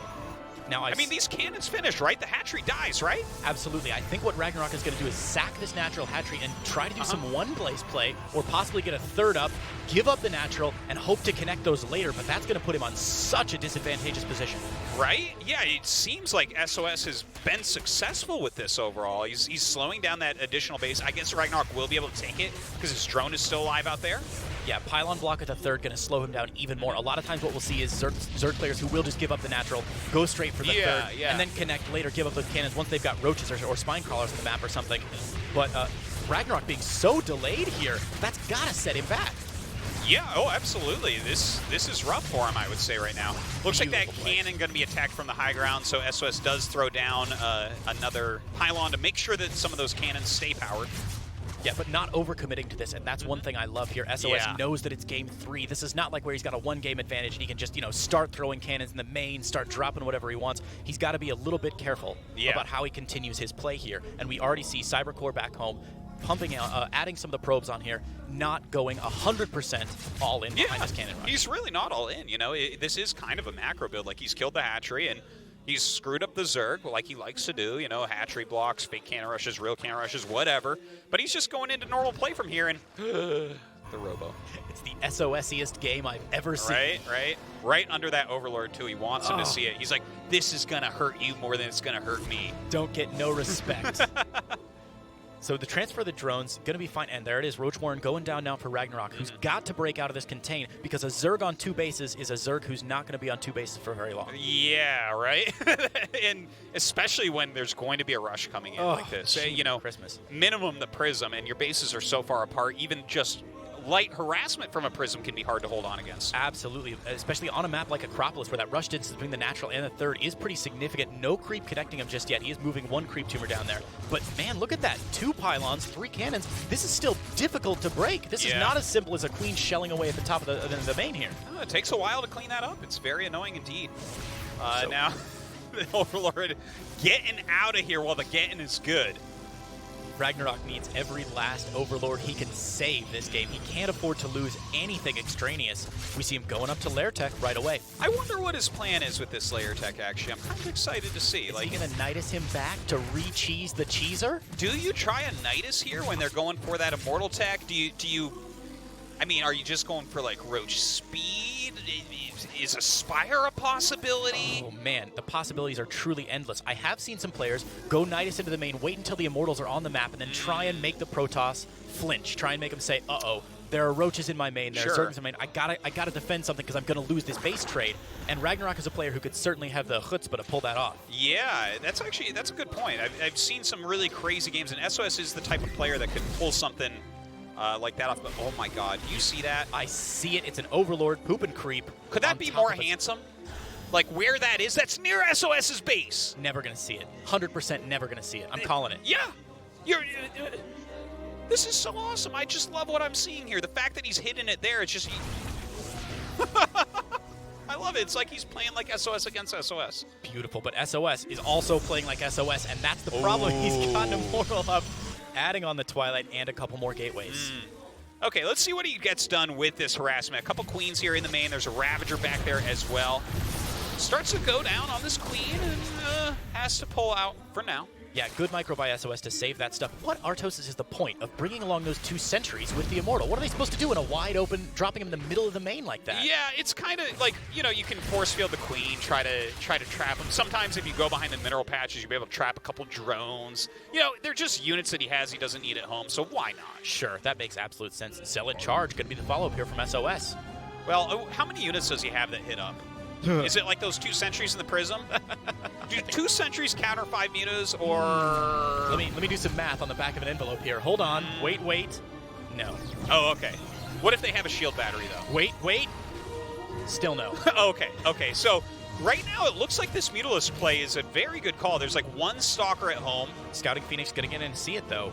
Speaker 1: Now,
Speaker 3: I mean, these cannons finished, right? The hatchery dies, right?
Speaker 1: Absolutely. I think what RagnaroK is going to do is sack this natural hatchery and try to do some one-place play, or possibly get a third up, give up the natural, and hope to connect those later, but that's going to put him on such a disadvantageous position.
Speaker 3: Right? Yeah, it seems like SOS has been successful with this overall. He's slowing down that additional base. I guess RagnaroK will be able to take it because his drone is still alive out there.
Speaker 1: Yeah, pylon block at the third going to slow him down even more. A lot of times what we'll see is Zerg players who will just give up the natural, go straight for the third, and then connect later, give up those cannons once they've got roaches or spine crawlers on the map or something. But RagnaroK being so delayed here, that's got to set him back.
Speaker 3: Yeah, oh, absolutely. This is rough for him, I would say, right now. Looks like that cannon going to be attacked from the high ground, so SOS does throw down another pylon to make sure that some of those cannons stay powered.
Speaker 1: Yeah, but not overcommitting to this, and that's one thing I love here. SOS knows that it's game 3. This is not like where he's got a one-game advantage and he can just, start throwing cannons in the main, start dropping whatever he wants. He's got to be a little bit careful about how he continues his play here. And we already see Cybercore back home pumping out, adding some of the probes on here, not going 100% all in behind this cannon rush.
Speaker 3: He's really not all in, you know. This is kind of a macro build. Like, he's killed the hatchery, and he's screwed up the Zerg like he likes to do, you know, hatchery blocks, fake cannon rushes, real cannon rushes, whatever. But he's just going into normal play from here, and the Robo.
Speaker 1: It's the SOS-iest game I've ever seen.
Speaker 3: Right under that Overlord, too. He wants him to see it. He's like, this is going to hurt you more than it's going to hurt me.
Speaker 1: Don't get no respect. So the transfer of the drones, going to be fine. And there it is, Roach Warren going down now for RagnaroK, who's got to break out of this contain, because a Zerg on 2 bases is a Zerg who's not going to be on 2 bases for very long.
Speaker 3: Yeah, right? And especially when there's going to be a rush coming in like this. You know,
Speaker 1: Christmas.
Speaker 3: Minimum the Prism, and your bases are so far apart, even just light harassment from a Prism can be hard to hold on against.
Speaker 1: Absolutely, especially on a map like Acropolis, where that rush distance between the natural and the third is pretty significant. No creep connecting him just yet. He is moving 1 creep tumor down there. But man, look at that. 2 pylons, 3 cannons. This is still difficult to break. This is not as simple as a queen shelling away at the top of the main here.
Speaker 3: Oh, it takes a while to clean that up. It's very annoying indeed. Now, the Overlord getting out of here while the getting is good.
Speaker 1: RagnaroK needs every last Overlord he can save this game. He can't afford to lose anything extraneous. We see him going up to Lair Tech right away.
Speaker 3: I wonder what his plan is with this Lair Tech, actually. I'm kind of excited to see.
Speaker 1: Is he going to Nidus him back to re-cheese the cheeser?
Speaker 3: Do you try a Nidus here when they're going for that Immortal Tech? Do you I mean, are you just going for, like, Roach speed? Is Aspire a possibility?
Speaker 1: Oh, man, the possibilities are truly endless. I have seen some players go Nidus into the main, wait until the Immortals are on the map, and then try and make the Protoss flinch. Try and make them say, uh-oh, there are Roaches in my main, there are Zergs in my main. I gotta defend something because I'm going to lose this base trade. And RagnaroK is a player who could certainly have the chutzpah to pull that off.
Speaker 3: Yeah, that's a good point. I've seen some really crazy games, and SOS is the type of player that could pull something like that off. But oh my god, do you see that?
Speaker 1: I see it. It's an Overlord poop and creep.
Speaker 3: Could that be more handsome? Like where that is, that's near SOS's base.
Speaker 1: Never gonna see it. 100% never gonna see it. I'm calling it.
Speaker 3: Yeah, this is so awesome. I just love what I'm seeing here. The fact that he's hidden it there, it's just. I love it. It's like he's playing like SOS against SOS.
Speaker 1: Beautiful, but SOS is also playing like SOS, and that's the problem. He's got an Immortal up, adding on the Twilight and a couple more gateways.
Speaker 3: Okay, let's see what he gets done with this harassment. A couple queens here in the main. There's a Ravager back there as well. Starts to go down on this queen and has to pull out for now.
Speaker 1: Yeah, good micro by SOS to save that stuff. What Artosis is the point of bringing along those 2 sentries with the Immortal? What are they supposed to do in a wide open, dropping him in the middle of the main like that?
Speaker 3: Yeah, it's kind of like, you know, you can force field the queen, try to trap him. Sometimes if you go behind the mineral patches, you'll be able to trap a couple drones. You know, they're just units that he has he doesn't need at home, so why not?
Speaker 1: Sure, that makes absolute sense. Zealot Charge going to be the follow-up here from SOS.
Speaker 3: Well, how many units does he have that hit up? Is it like those 2 sentries in the Prism? Do 2 sentries counter 5 mutas, or...
Speaker 1: Let me do some math on the back of an envelope here. Hold on. Wait. No.
Speaker 3: Oh, okay. What if they have a shield battery, though?
Speaker 1: Wait. Still no.
Speaker 3: Okay. So right now it looks like this Mutalisk play is a very good call. There's like 1 Stalker at home.
Speaker 1: Scouting Phoenix going to get in and see it, though.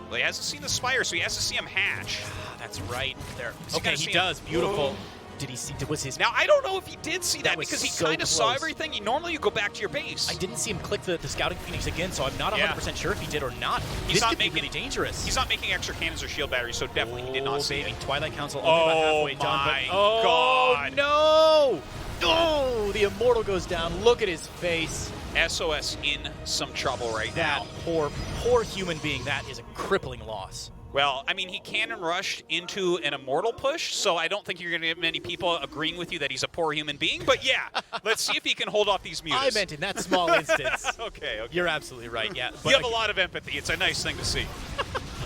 Speaker 3: Well, he hasn't seen the Spire, so he has to see him hatch.
Speaker 1: That's right. There.
Speaker 3: So
Speaker 1: Okay, he does. Beautiful. Whoa. Did he see? Was his?
Speaker 3: Now I don't know if he did see that because he
Speaker 1: so
Speaker 3: kind of saw everything. Normally you go back to your base.
Speaker 1: I didn't see him click the Scouting Phoenix again, so I'm not 100% sure if he did or not.
Speaker 3: This
Speaker 1: could be really dangerous.
Speaker 3: He's not making extra cannons or shield batteries, so definitely he did not see it.
Speaker 1: Twilight Council only about halfway done. But,
Speaker 3: God!
Speaker 1: No! Oh, the Immortal goes down. Look at his face.
Speaker 3: SOS in some trouble right now.
Speaker 1: That poor human being. That is a crippling loss.
Speaker 3: Well, I mean, he cannon rushed into an Immortal push, so I don't think you're going to get many people agreeing with you that he's a poor human being. But yeah, let's see if he can hold off these mutas.
Speaker 1: I meant in that small instance.
Speaker 3: Okay.
Speaker 1: You're absolutely right, yeah.
Speaker 3: But you have a lot of empathy. It's a nice thing to see.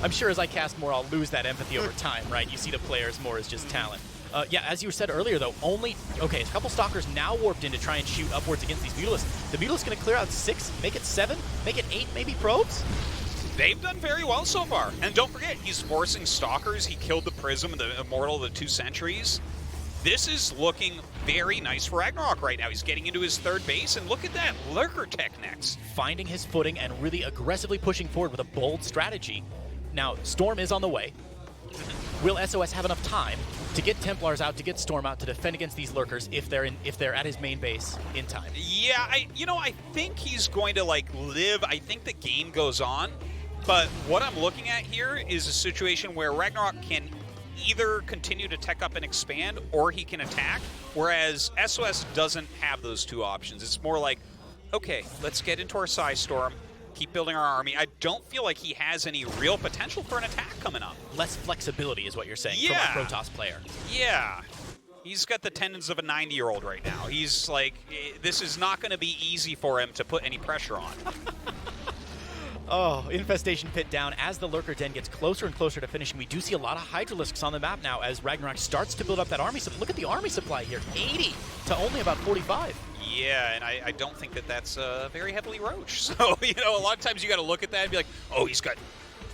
Speaker 1: I'm sure as I cast more, I'll lose that empathy over time, right? You see the players more as just talent. Yeah, as you said earlier, though, a couple Stalkers now warped in to try and shoot upwards against these Mutalisks. The Mutalisks going to clear out 6, make it 7, make it 8 maybe probes?
Speaker 3: They've done very well so far. And don't forget, he's forcing Stalkers. He killed the Prism and the Immortal, the 2 sentries. This is looking very nice for RagnaroK right now. He's getting into his 3rd base, and look at that Lurker Tech next.
Speaker 1: Finding his footing and really aggressively pushing forward with a bold strategy. Now, Storm is on the way. Will SOS have enough time to get Templars out, to get Storm out, to defend against these Lurkers if they're at his main base in time?
Speaker 3: Yeah, I think he's going to live. I think the game goes on. But what I'm looking at here is a situation where RagnaroK can either continue to tech up and expand, or he can attack, whereas SOS doesn't have those two options. It's more like, okay, let's get into our Psy Storm, keep building our army. I don't feel like he has any real potential for an attack coming up.
Speaker 1: Less flexibility is what you're saying from a Protoss player.
Speaker 3: Yeah. He's got the tendons of a 90-year-old right now. He's like, this is not going to be easy for him to put any pressure on.
Speaker 1: Oh, Infestation Pit down. As the Lurker Den gets closer and closer to finishing, we do see a lot of Hydralisks on the map now as RagnaroK starts to build up that army. So look at the army supply here, 80 to only about 45.
Speaker 3: Yeah, and I don't think that that's very heavily Roach. So, you know, a lot of times you got to look at that and be like, oh, he's got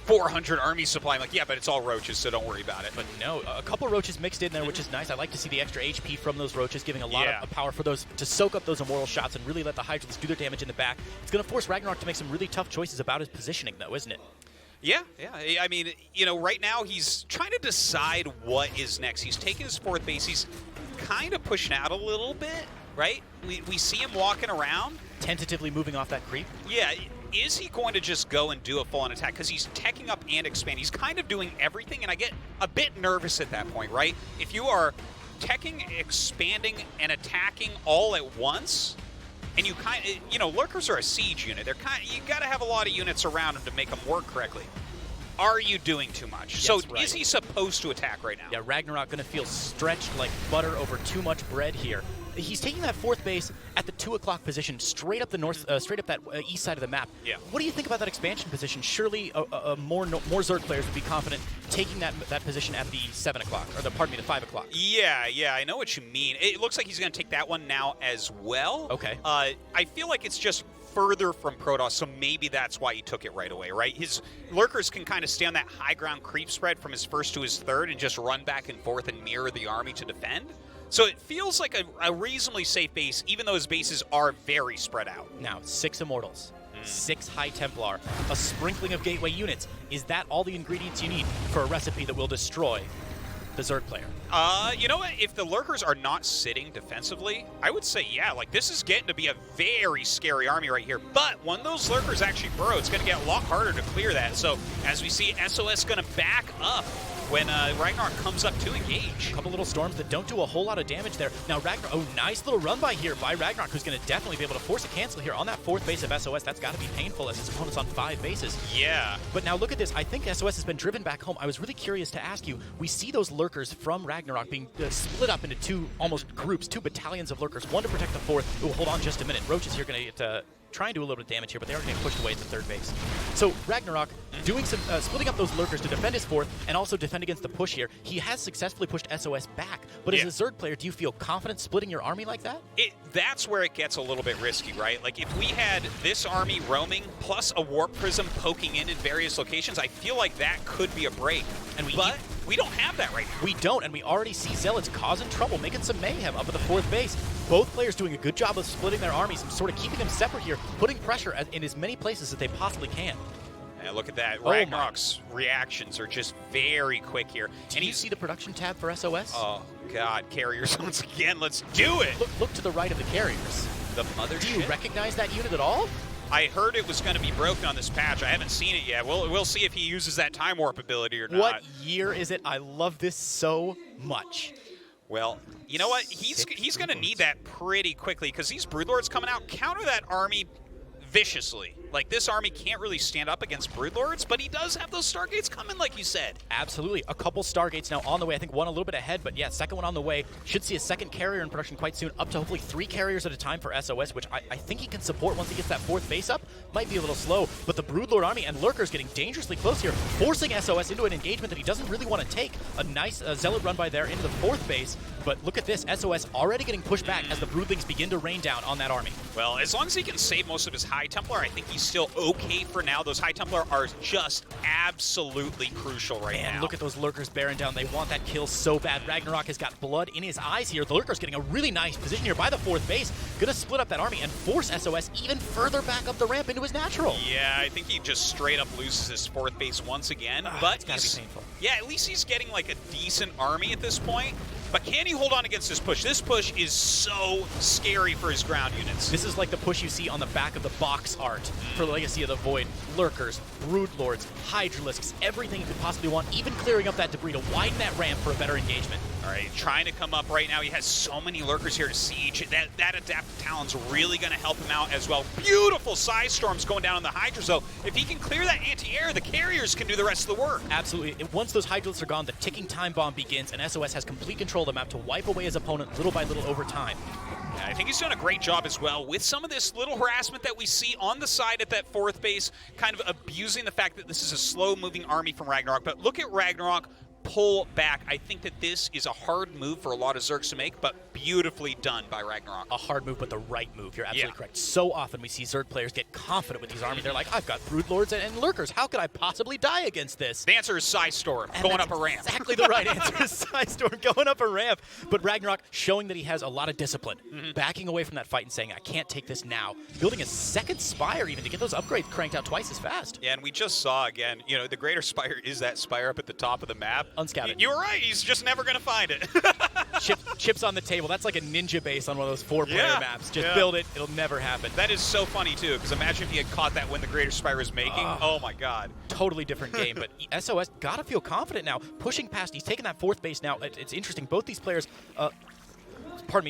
Speaker 3: 400 army supply. I'm like, yeah, but it's all Roaches, so don't worry about it.
Speaker 1: But no, a couple Roaches mixed in there, which is nice. I like to see the extra HP from those Roaches, giving a lot of power for those to soak up those immortal shots and really let the Hydralisks do their damage in the back. It's going to force RagnaroK to make some really tough choices about his positioning, though, isn't it?
Speaker 3: Yeah. I mean, you know, right now he's trying to decide what is next. He's taking his fourth base. He's kind of pushing out a little bit, right? We see him walking around.
Speaker 1: Tentatively moving off that creep.
Speaker 3: Yeah. Is he going to just go and do a full-on attack? Because he's teching up and expanding. He's kind of doing everything, and I get a bit nervous at that point, right? If you are teching, expanding, and attacking all at once, and you kind of, you know, Lurkers are a siege unit. They're you got to have a lot of units around them to make them work correctly. Are you doing too much?
Speaker 1: Yes,
Speaker 3: so
Speaker 1: right.
Speaker 3: Is he supposed to attack right now?
Speaker 1: Yeah, RagnaroK going to feel stretched like butter over too much bread here. He's taking that fourth base at the 2 o'clock position, straight up the north, straight up that east side of the map.
Speaker 3: Yeah.
Speaker 1: What do you think about that expansion position? Surely more Zerg players would be confident taking that position at the 7 o'clock, or the 5 o'clock.
Speaker 3: Yeah, I know what you mean. It looks like he's going to take that one now as well.
Speaker 1: Okay.
Speaker 3: I feel like it's just further from Protoss, so maybe that's why he took it right away, right? His Lurkers can kind of stay on that high ground creep spread from his first to his third and just run back and forth and mirror the army to defend. So it feels like a reasonably safe base, even though his bases are very spread out.
Speaker 1: Now, 6 Immortals, 6 High Templar, a sprinkling of Gateway units. Is that all the ingredients you need for a recipe that will destroy the Zerg player?
Speaker 3: You know what? If the Lurkers are not sitting defensively, I would say, yeah, like this is getting to be a very scary army right here. But when those Lurkers actually burrow, it's going to get a lot harder to clear that. So as we see, SOS going to back up when RagnaroK comes up to engage.
Speaker 1: A couple little storms that don't do a whole lot of damage there. Now RagnaroK, oh, nice little run by here by RagnaroK, who's going to definitely be able to force a cancel here on that fourth base of SOS. That's got to be painful as his opponent's on 5 bases.
Speaker 3: Yeah.
Speaker 1: But now look at this. I think SOS has been driven back home. I was really curious to ask you, we see those Lurkers from RagnaroK being split up into 2 almost groups, 2 battalions of Lurkers, one to protect the fourth. Oh, hold on just a minute. Roach is here going to try and do a little bit of damage here, but they are getting pushed away at the third base. So RagnaroK doing some splitting up those Lurkers to defend his fourth and also defend against the push here. He has successfully pushed SOS back, but as a Zerg player, do you feel confident splitting your army like that?
Speaker 3: That's where it gets a little bit risky, right? Like if we had this army roaming plus a Warp Prism poking in various locations, I feel like that could be a break. But we don't have that right now.
Speaker 1: We don't, and we already see Zealots causing trouble, making some mayhem up at the fourth base. Both players doing a good job of splitting their armies and sort of keeping them separate here, putting pressure in as many places as they possibly can.
Speaker 3: Yeah, look at that. RagnaroK's reactions are just very quick here.
Speaker 1: Do you see the production tab for SOS?
Speaker 3: Oh, God. Carriers once again. Let's do it.
Speaker 1: Look to the right of the carriers.
Speaker 3: The mothership.
Speaker 1: Do you recognize that unit at all?
Speaker 3: I heard it was going to be broken on this patch. I haven't seen it yet. We'll see if he uses that Time Warp ability or not.
Speaker 1: What year is it? I love this so much.
Speaker 3: Well, you know what? He's going to need that pretty quickly because these Broodlords coming out counter that army viciously. Like, this army can't really stand up against Broodlords, but he does have those Stargates coming, like you said.
Speaker 1: Absolutely. A couple Stargates now on the way. I think one a little bit ahead, but yeah, second one on the way. Should see a second carrier in production quite soon, up to hopefully 3 carriers at a time for SOS, which I think he can support once he gets that fourth base up. Might be a little slow, but the Broodlord army and Lurkers getting dangerously close here, forcing SOS into an engagement that he doesn't really want to take. A nice Zealot run by there into the fourth base, but look at this. SOS already getting pushed back as the Broodlings begin to rain down on that army.
Speaker 3: Well, as long as he can save most of his High Templar, I think he's still okay for now. Those High Templar are just absolutely crucial right now.
Speaker 1: And look at those Lurkers bearing down. They want that kill so bad. RagnaroK has got blood in his eyes here. The Lurker's getting a really nice position here by the fourth base. Gonna split up that army and force SOS even further back up the ramp into his natural.
Speaker 3: Yeah, I think he just straight up loses his fourth base once again. But
Speaker 1: it's gotta be painful.
Speaker 3: Yeah, at least he's getting like a decent army at this point. But can he hold on against this push? This push is so scary for his ground units.
Speaker 1: This is like the push you see on the back of the box art for Legacy of the Void. Lurkers, Broodlords, Hydralisks, everything you could possibly want, even clearing up that debris to widen that ramp for a better engagement.
Speaker 3: All right, trying to come up right now. He has so many Lurkers here to siege. That Adaptive Talon's really going to help him out as well. Beautiful Psy Storms going down on the Hydras, though. If he can clear that anti-air, the carriers can do the rest of the work.
Speaker 1: Absolutely. Once those Hydralisks are gone, the ticking time bomb begins, and SOS has complete control of the map to wipe away his opponent little by little over time.
Speaker 3: Yeah, I think he's done a great job as well with some of this little harassment that we see on the side at that 4th base, kind of abusing the fact that this is a slow-moving army from RagnaroK. But look at RagnaroK pull back. I think that this is a hard move for a lot of Zergs to make, but beautifully done by RagnaroK.
Speaker 1: A hard move, but the right move. You're absolutely correct. So often we see Zerg players get confident with these armies. They're like, I've got Broodlords and Lurkers. How could I possibly die against this?
Speaker 3: The answer is Psy Storm, going up a ramp.
Speaker 1: Exactly the right answer is Psy Storm, going up a ramp. But RagnaroK showing that he has a lot of discipline, backing away from that fight and saying, I can't take this now. Building a second Spire even to get those upgrades cranked out twice as fast.
Speaker 3: Yeah, and we just saw again, you know, the Greater Spire is that Spire up at the top of the map.
Speaker 1: Unscouted.
Speaker 3: You were right. He's just never going to find it.
Speaker 1: Chips on the table. That's like a ninja base on one of those 4-player maps. Just build it. It'll never happen.
Speaker 3: That is so funny, too, because imagine if he had caught that when the Greater Spire was making. Oh, my God.
Speaker 1: Totally different game, but SOS got to feel confident now. Pushing past, he's taking that 4th base now. It's interesting. Both these players,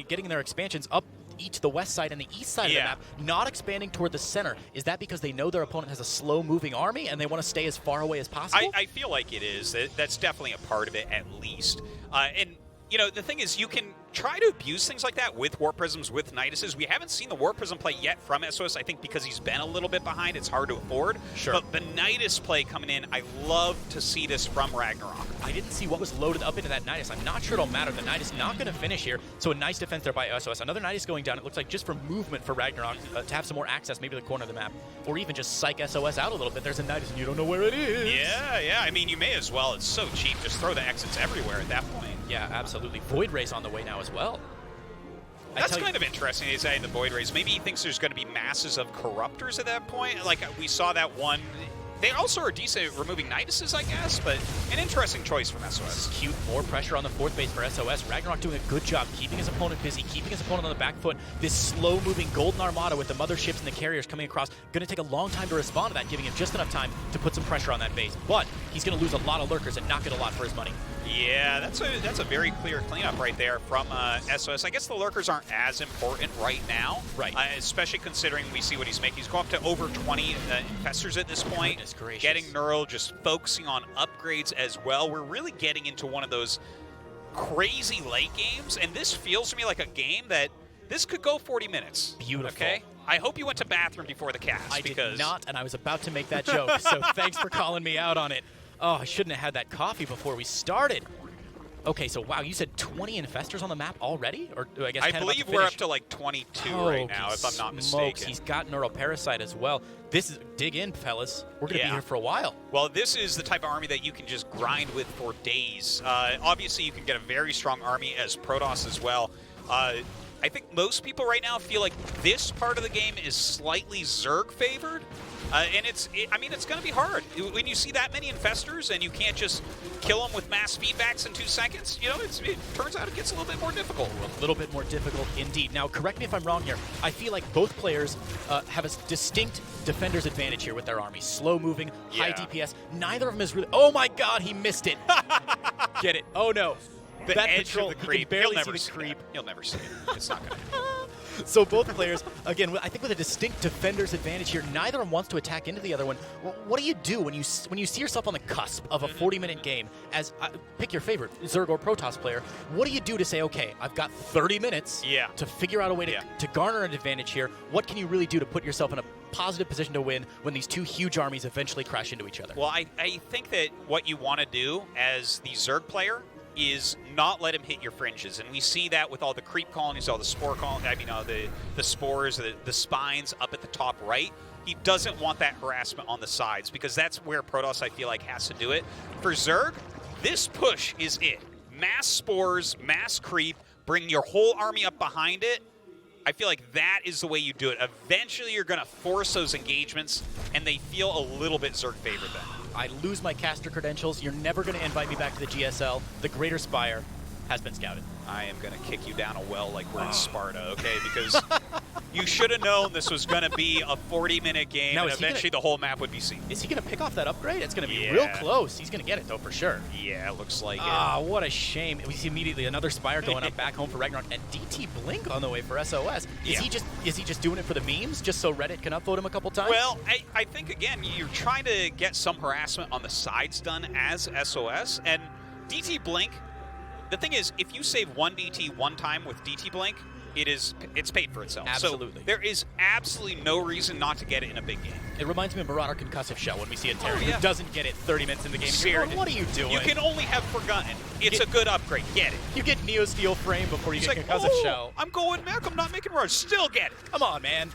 Speaker 1: getting their expansions up to the west side and the east side of the map, not expanding toward the center. Is that because they know their opponent has a slow-moving army and they want to stay as far away as possible?
Speaker 3: I feel like it is. That's definitely a part of it, at least. And, you know, the thing is, you can try to abuse things like that with Warp Prisms, with Niduses. We haven't seen the Warp Prism play yet from SOS, I think because he's been a little bit behind. It's hard to afford.
Speaker 1: Sure.
Speaker 3: But the Nidus play coming in, I love to see this from RagnaroK.
Speaker 1: I didn't see what was loaded up into that Nidus. I'm not sure it'll matter. The Nidus not going to finish here, so a nice defense there by SOS. Another Nidus going down, it looks like just for movement for RagnaroK, to have some more access, maybe to the corner of the map, or even just psych SOS out a little bit. There's a Nidus and you don't know where it is.
Speaker 3: Yeah, I mean, you may as well. It's so cheap. Just throw the exits everywhere at that point.
Speaker 1: Yeah, absolutely. Void Rays on the way now as well.
Speaker 3: That's kind of interesting, they say, in the Void Rays. Maybe he thinks there's going to be masses of Corruptors at that point. Like, we saw that one. They also are decent at removing Niduses, I guess, but an interesting choice from SOS.
Speaker 1: This is cute. More pressure on the 4th base for SOS. RagnaroK doing a good job keeping his opponent busy, keeping his opponent on the back foot. This slow-moving Golden Armada with the motherships and the carriers coming across, going to take a long time to respond to that, giving him just enough time to put some pressure on that base. But he's going to lose a lot of Lurkers and not get a lot for his money.
Speaker 3: Yeah, that's a very clear cleanup right there from SOS. I guess the Lurkers aren't as important right now.
Speaker 1: Right.
Speaker 3: Especially considering we see what he's making. He's going up to over 20 Infestors at this point.
Speaker 1: Goodness gracious.
Speaker 3: Getting Neural, just focusing on upgrades as well. We're really getting into one of those crazy late games, and this feels to me like a game that this could go 40 minutes.
Speaker 1: Beautiful.
Speaker 3: Okay? I hope you went to bathroom before the cast.
Speaker 1: I did not, and I was about to make that joke, so thanks for calling me out on it. Oh, I shouldn't have had that coffee before we started. Okay, so wow, you said 20 Infestors on the map already? Or I guess 10
Speaker 3: believe we're up to like 22 right now, if I'm not mistaken.
Speaker 1: He's got Neuroparasite as well. This is, dig in, fellas. We're going to be here for a while.
Speaker 3: Well, this is the type of army that you can just grind with for days. Obviously, you can get a very strong army as Protoss as well. I think most people right now feel like this part of the game is slightly Zerg favored. And I mean, it's going to be hard. When you see that many Infestors and you can't just kill them with mass feedbacks in 2 seconds, you know, it turns out it gets a little bit more difficult.
Speaker 1: A little bit more difficult indeed. Now, correct me if I'm wrong here. I feel like both players have a distinct defender's advantage here with their armies. Slow-moving, high DPS. Neither of them is really... Oh, my God, he missed it. Get it. Oh, no.
Speaker 3: The
Speaker 1: that
Speaker 3: edge
Speaker 1: patrol,
Speaker 3: of the creep.
Speaker 1: He can barely
Speaker 3: You'll never
Speaker 1: see the creep.
Speaker 3: You'll never see it. It's not going to happen.
Speaker 1: So both players, again, I think with a distinct defender's advantage here, neither one wants to attack into the other one. What do you do when you see yourself on the cusp of a 40-minute game as, pick your favorite, Zerg or Protoss player, what do you do to say, okay, I've got 30 minutes to figure out a way to garner an advantage here? What can you really do to put yourself in a positive position to win when these two huge armies eventually crash into each other?
Speaker 3: Well, I think that what you want to do as the Zerg player is not let him hit your fringes. And we see that with all the creep colonies, all the spore colonies, I mean, the spores, the spines up at the top right. He doesn't want that harassment on the sides because that's where Protoss, I feel like, has to do it. For Zerg, this push is it. Mass spores, mass creep, bring your whole army up behind it. I feel like that is the way you do it. Eventually, you're going to force those engagements, and they feel a little bit Zerg favored then.
Speaker 1: I lose my caster credentials. You're never going to invite me back to the GSL. The Greater Spire has been scouted.
Speaker 3: I am going to kick you down a well like we're in Sparta, okay? Because You should have known this was going to be a 40-minute game,
Speaker 1: Now,
Speaker 3: and
Speaker 1: is he
Speaker 3: eventually the whole map would be seen.
Speaker 1: Is he going to pick off that upgrade? It's going to be
Speaker 3: Yeah.
Speaker 1: real close. He's going to get it, though, for sure.
Speaker 3: Yeah, it looks like
Speaker 1: Ah, what a shame. We see immediately another Spire going up back home for RagnaroK, and DT Blink on the way for SOS. Is he just doing it for the memes, just so Reddit can upvote him a couple times?
Speaker 3: Well, I think, again, you're trying to get some harassment on the sides done as SOS, and DT Blink, the thing is, if you save one DT one time with DT Blink, it's paid for itself.
Speaker 1: Absolutely.
Speaker 3: So there is absolutely no reason not to get it in a big game.
Speaker 1: It reminds me of Marauder Concussive Shell when we see a Terran
Speaker 3: yeah.
Speaker 1: who doesn't get it 30 minutes in the game. And you're going, what are you doing?
Speaker 3: You can only have Forgotten. It's a good upgrade. Get it.
Speaker 1: You get Neo Steel Frame before you
Speaker 3: He's
Speaker 1: get
Speaker 3: like,
Speaker 1: Concussive Shell.
Speaker 3: I'm going mech. I'm not making rush. Still get it.
Speaker 1: Come on, man.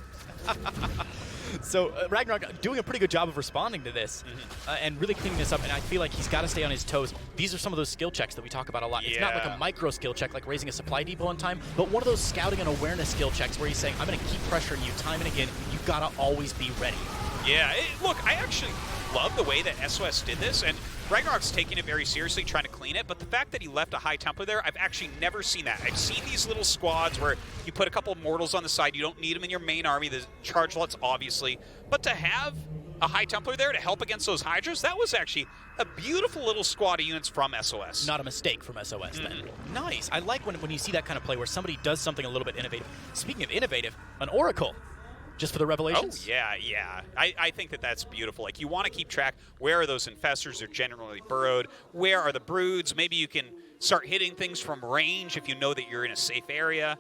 Speaker 1: So RagnaroK doing a pretty good job of responding to this and really cleaning this up, and I feel like he's got to stay on his toes. These are some of those skill checks that we talk about a lot. It's not like a micro skill check like raising a supply depot on time, but one of those scouting and awareness skill checks where he's saying, I'm going to keep pressuring you time and again. You've got to always be ready.
Speaker 3: Yeah, look, I actually love the way that SOS did this, and RagnaroK's taking it very seriously, trying to clean it, but the fact that he left a high tempo there, I've actually never seen that. I've seen these little squads where you put a couple of mortals on the side, you don't need them in your main army, the charge lots obviously, but to have a high Templar there to help against those Hydras, that was actually a beautiful little squad of units from SOS.
Speaker 1: Not a mistake from SOS then. Nice. I like when you see that kind of play where somebody does something a little bit innovative. Speaking of innovative, an Oracle. Just for the revelations?
Speaker 3: Oh, yeah. I think that's beautiful. Like, you want to keep track, where are those infestors? They're generally burrowed. Where are the broods? Maybe you can start hitting things from range if you know that you're in a safe area.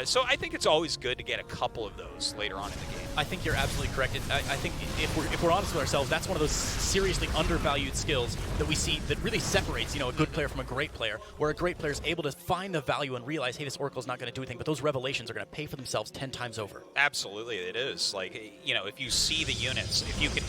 Speaker 3: So I think it's always good to get a couple of those later on in the game.
Speaker 1: I think you're absolutely correct. I think if we're honest with ourselves, that's one of those seriously undervalued skills that we see that really separates, a good player from a great player, where a great player is able to find the value and realize, hey, this Oracle's not going to do anything, but those revelations are going to pay for themselves 10 times over.
Speaker 3: Absolutely, it is. Like, if you see the units, if you can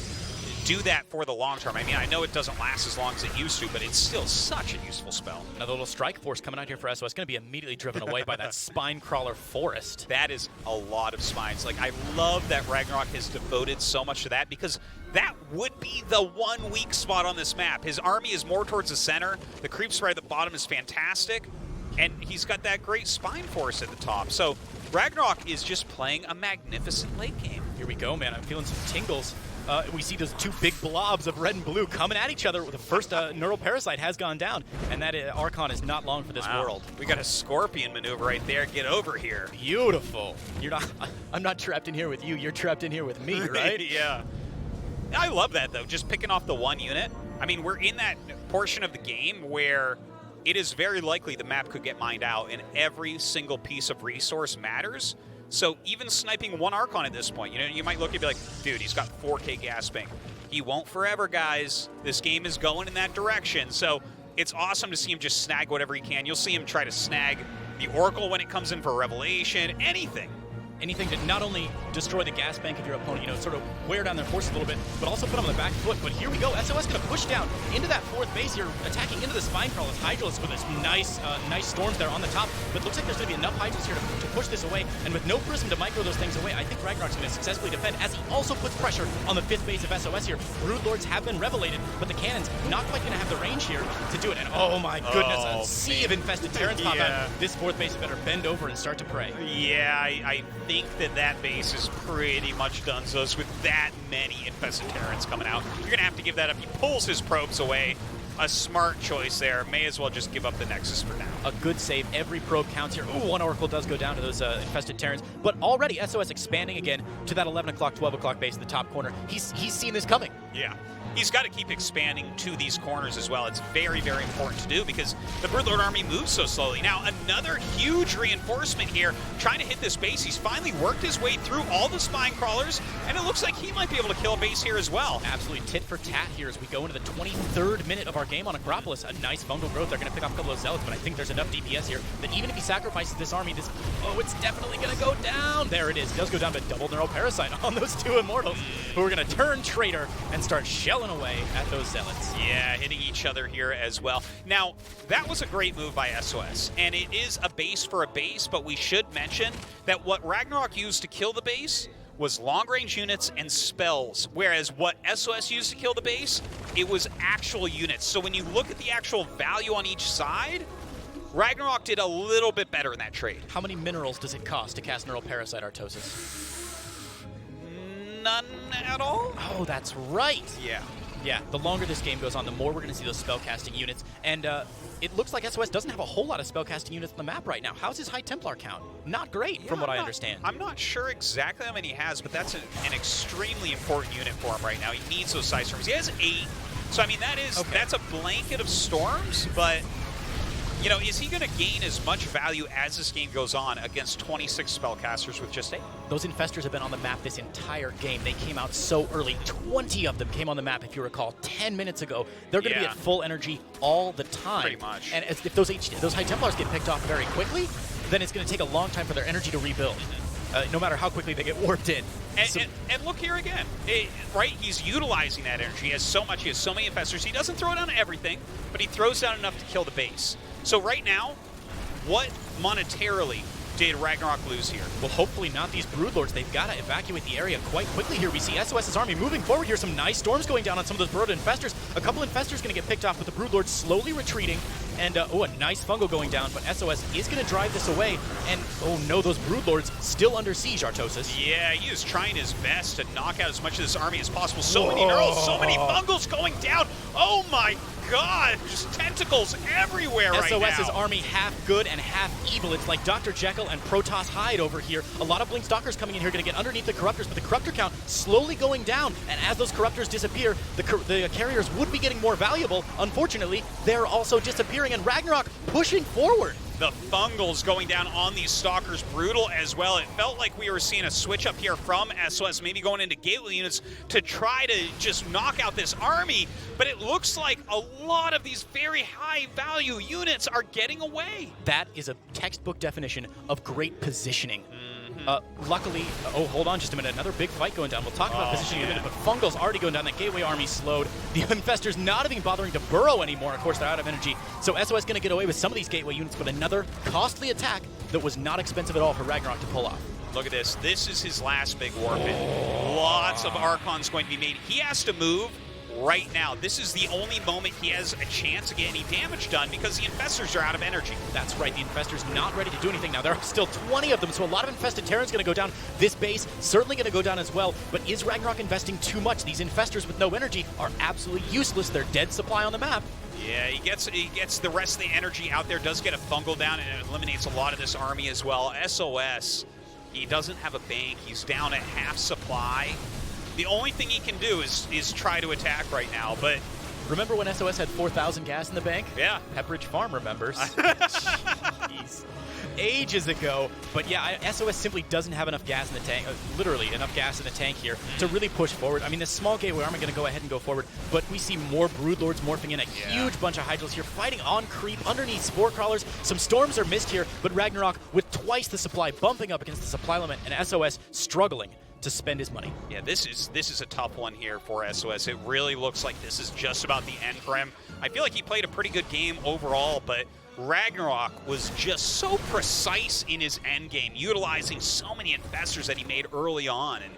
Speaker 3: do that for the long term. I mean, I know it doesn't last as long as it used to, but it's still such a useful spell.
Speaker 1: Another little strike force coming out here for SOS. Going to be immediately driven away by that spine crawler forest.
Speaker 3: That is a lot of spines. Like, I love that RagnaroK has devoted so much to that, because that would be the one weak spot on this map. His army is more towards the center. The creep spray at the bottom is fantastic, and he's got that great spine force at the top. So RagnaroK is just playing a magnificent late game.
Speaker 1: Here we go, man. I'm feeling some tingles. We see those two big blobs of red and blue coming at each other. The first neural parasite has gone down, and that Archon is not long for this world.
Speaker 3: We got a scorpion maneuver right there. Get over here.
Speaker 1: Beautiful. You're not. I'm not trapped in here with you. You're trapped in here with me, right?
Speaker 3: Yeah. I love that, though. Just picking off the one unit. I mean, we're in that portion of the game where it is very likely the map could get mined out, and every single piece of resource matters. So even sniping one Archon at this point, you might look and be like, dude, he's got 4K gas ping. He won't forever, guys. This game is going in that direction. So it's awesome to see him just snag whatever he can. You'll see him try to snag the Oracle when it comes in for a revelation, anything.
Speaker 1: Anything to not only destroy the gas bank of your opponent, sort of wear down their forces a little bit, but also put them on the back foot. But here we go. SOS going to push down into that fourth base here, attacking into the spine crawlers. Hydralis with this nice storms there on the top. But looks like there's going to be enough Hydralis here to push this away. And with no Prism to micro those things away, I think RagnaroK's going to successfully defend, as he also puts pressure on the fifth base of SOS here. Brood Lords have been revelated, but the cannons not quite going to have the range here to do it. And oh my goodness, a sea of infested Terrans pop out. This fourth base better bend over and start to pray.
Speaker 3: Yeah, I think that base is pretty much done. So with that many infested Terrans coming out, you're going to have to give that up. He pulls his probes away. A smart choice there. May as well just give up the Nexus for now.
Speaker 1: A good save. Every probe counts here. Ooh, one Oracle does go down to those infested Terrans. But already SOS expanding again to that 11 o'clock, 12 o'clock base in the top corner. He's seen this coming.
Speaker 3: Yeah. He's got to keep expanding to these corners as well. It's very, very important to do because the Broodlord army moves so slowly. Now, another huge reinforcement here, trying to hit this base. He's finally worked his way through all the spine crawlers, and it looks like he might be able to kill a base here as well.
Speaker 1: Absolutely tit for tat here as we go into the 23rd minute of our game on Acropolis. A nice bundle growth. They're going to pick off a couple of Zealots, but I think there's enough DPS here that even if he sacrifices this army, it's definitely going to go down. There it is. It does go down to double neural parasite on those two Immortals, who are going to turn traitor and start shelling away at those Zealots.
Speaker 3: Yeah, hitting each other here as well. Now, that was a great move by SOS, and it is a base for a base, but we should mention that what RagnaroK used to kill the base was long-range units and spells, whereas what SOS used to kill the base, it was actual units. So when you look at the actual value on each side, RagnaroK did a little bit better in that trade.
Speaker 1: How many minerals does it cost to cast Neural Parasite, Artosis?
Speaker 3: None at all?
Speaker 1: Oh, that's right.
Speaker 3: Yeah.
Speaker 1: Yeah, the longer this game goes on, the more we're going to see those spellcasting units. And it looks like SOS doesn't have a whole lot of spellcasting units on the map right now. How's his High Templar count? Not great, from what I understand.
Speaker 3: I'm not sure exactly how many he has, but that's an extremely important unit for him right now. He needs those side storms. He has 8. So, I mean, that's a blanket of storms, but... You know, is he going to gain as much value as this game goes on against 26 spellcasters with just 8?
Speaker 1: Those infestors have been on the map this entire game. They came out so early. 20 of them came on the map, if you recall, 10 minutes ago. They're going to be at full energy all the time.
Speaker 3: Pretty much.
Speaker 1: And if those High Templars get picked off very quickly, then it's going to take a long time for their energy to rebuild, no matter how quickly they get warped in.
Speaker 3: And look here again, right? He's utilizing that energy. He has so much. He has so many infestors. He doesn't throw down everything, but he throws down enough to kill the base. So right now, what monetarily did RagnaroK lose here?
Speaker 1: Well, hopefully not these Broodlords. They've got to evacuate the area quite quickly here. We see SOS's army moving forward here. Some nice storms going down on some of those burrowed infestors. A couple infestors going to get picked off, with the Broodlords slowly retreating. And, a nice fungal going down, but SOS is going to drive this away. And, oh no, those Broodlords still under siege, Artosis.
Speaker 3: Yeah, he is trying his best to knock out as much of this army as possible. So many neurals, so many fungals going down. Oh my God, just tentacles everywhere right now.
Speaker 1: SOS's army half good and half evil. It's like Dr. Jekyll and Protoss Hyde over here. A lot of Blink Stalkers coming in here, going to get underneath the Corruptors, but the Corruptor count slowly going down. And as those Corruptors disappear, the carriers would be getting more valuable. Unfortunately, they're also disappearing, and RagnaroK pushing forward.
Speaker 3: The fungals going down on these Stalkers, brutal as well. It felt like we were seeing a switch up here from SOS, maybe going into gateway units to try to just knock out this army, but it looks like a lot of these very high value units are getting away.
Speaker 1: That is a textbook definition of great positioning. Luckily, hold on just a minute. Another big fight going down. We'll talk about positioning in a minute, but Fungal's already going down. That Gateway army slowed. The Infestors not even bothering to burrow anymore. Of course, they're out of energy. So SOS going to get away with some of these Gateway units, but another costly attack that was not expensive at all for RagnaroK to pull off.
Speaker 3: Look at this. This is his last big warp in. Lots of Archons going to be made. He has to move right now. This is the only moment he has a chance to get any damage done because the Infestors are out of energy.
Speaker 1: That's right, the Infestors not ready to do anything now. There are still 20 of them, so a lot of Infested Terran's going to go down. This base certainly going to go down as well, but is RagnaroK investing too much? These Infestors with no energy are absolutely useless. They're dead supply on the map.
Speaker 3: Yeah, he gets the rest of the energy out there, does get a fungal down, and it eliminates a lot of this army as well. SOS, he doesn't have a bank. He's down at half supply. The only thing he can do is try to attack right now, but...
Speaker 1: Remember when SOS had 4,000 gas in the bank?
Speaker 3: Yeah.
Speaker 1: Pepperidge Farm remembers. Jeez. Ages ago. But yeah, SOS simply doesn't have enough gas in the tank, literally enough gas in the tank here to really push forward. I mean, this small gateway army going to go ahead and go forward, but we see more Broodlords morphing in, a huge bunch of Hydras here, fighting on creep underneath Spore Crawlers. Some storms are missed here, but RagnaroK with twice the supply bumping up against the supply limit, and SOS struggling to spend his money.
Speaker 3: Yeah, this is a tough one here for SOS. It really looks like this is just about the end for him. I feel like he played a pretty good game overall, but RagnaroK was just so precise in his end game, utilizing so many infestors that he made early on, and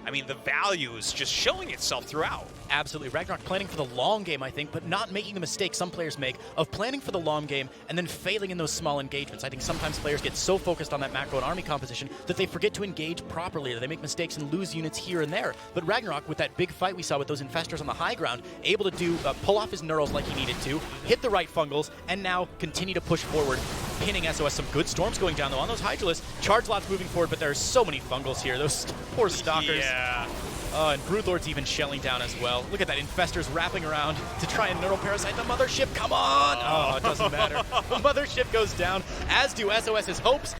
Speaker 3: I mean, the value is just showing itself throughout.
Speaker 1: Absolutely. RagnaroK planning for the long game, I think, but not making the mistake some players make of planning for the long game and then failing in those small engagements. I think sometimes players get so focused on that macro and army composition that they forget to engage properly, that they make mistakes and lose units here and there. But RagnaroK, with that big fight we saw with those infestors on the high ground, able to pull off his neurals like he needed to, hit the right fungals, and now continue to push forward, pinning SOS. Some good storms going down, though, on those Hydralisks. Charge lots moving forward, but there are so many fungals here. Those poor Stalkers.
Speaker 3: Yeah.
Speaker 1: And Broodlord's even shelling down as well. Look at that, Infestors wrapping around to try and Neural Parasite the Mothership. Come on! Oh, it doesn't matter. The Mothership goes down, as do SOS's hopes.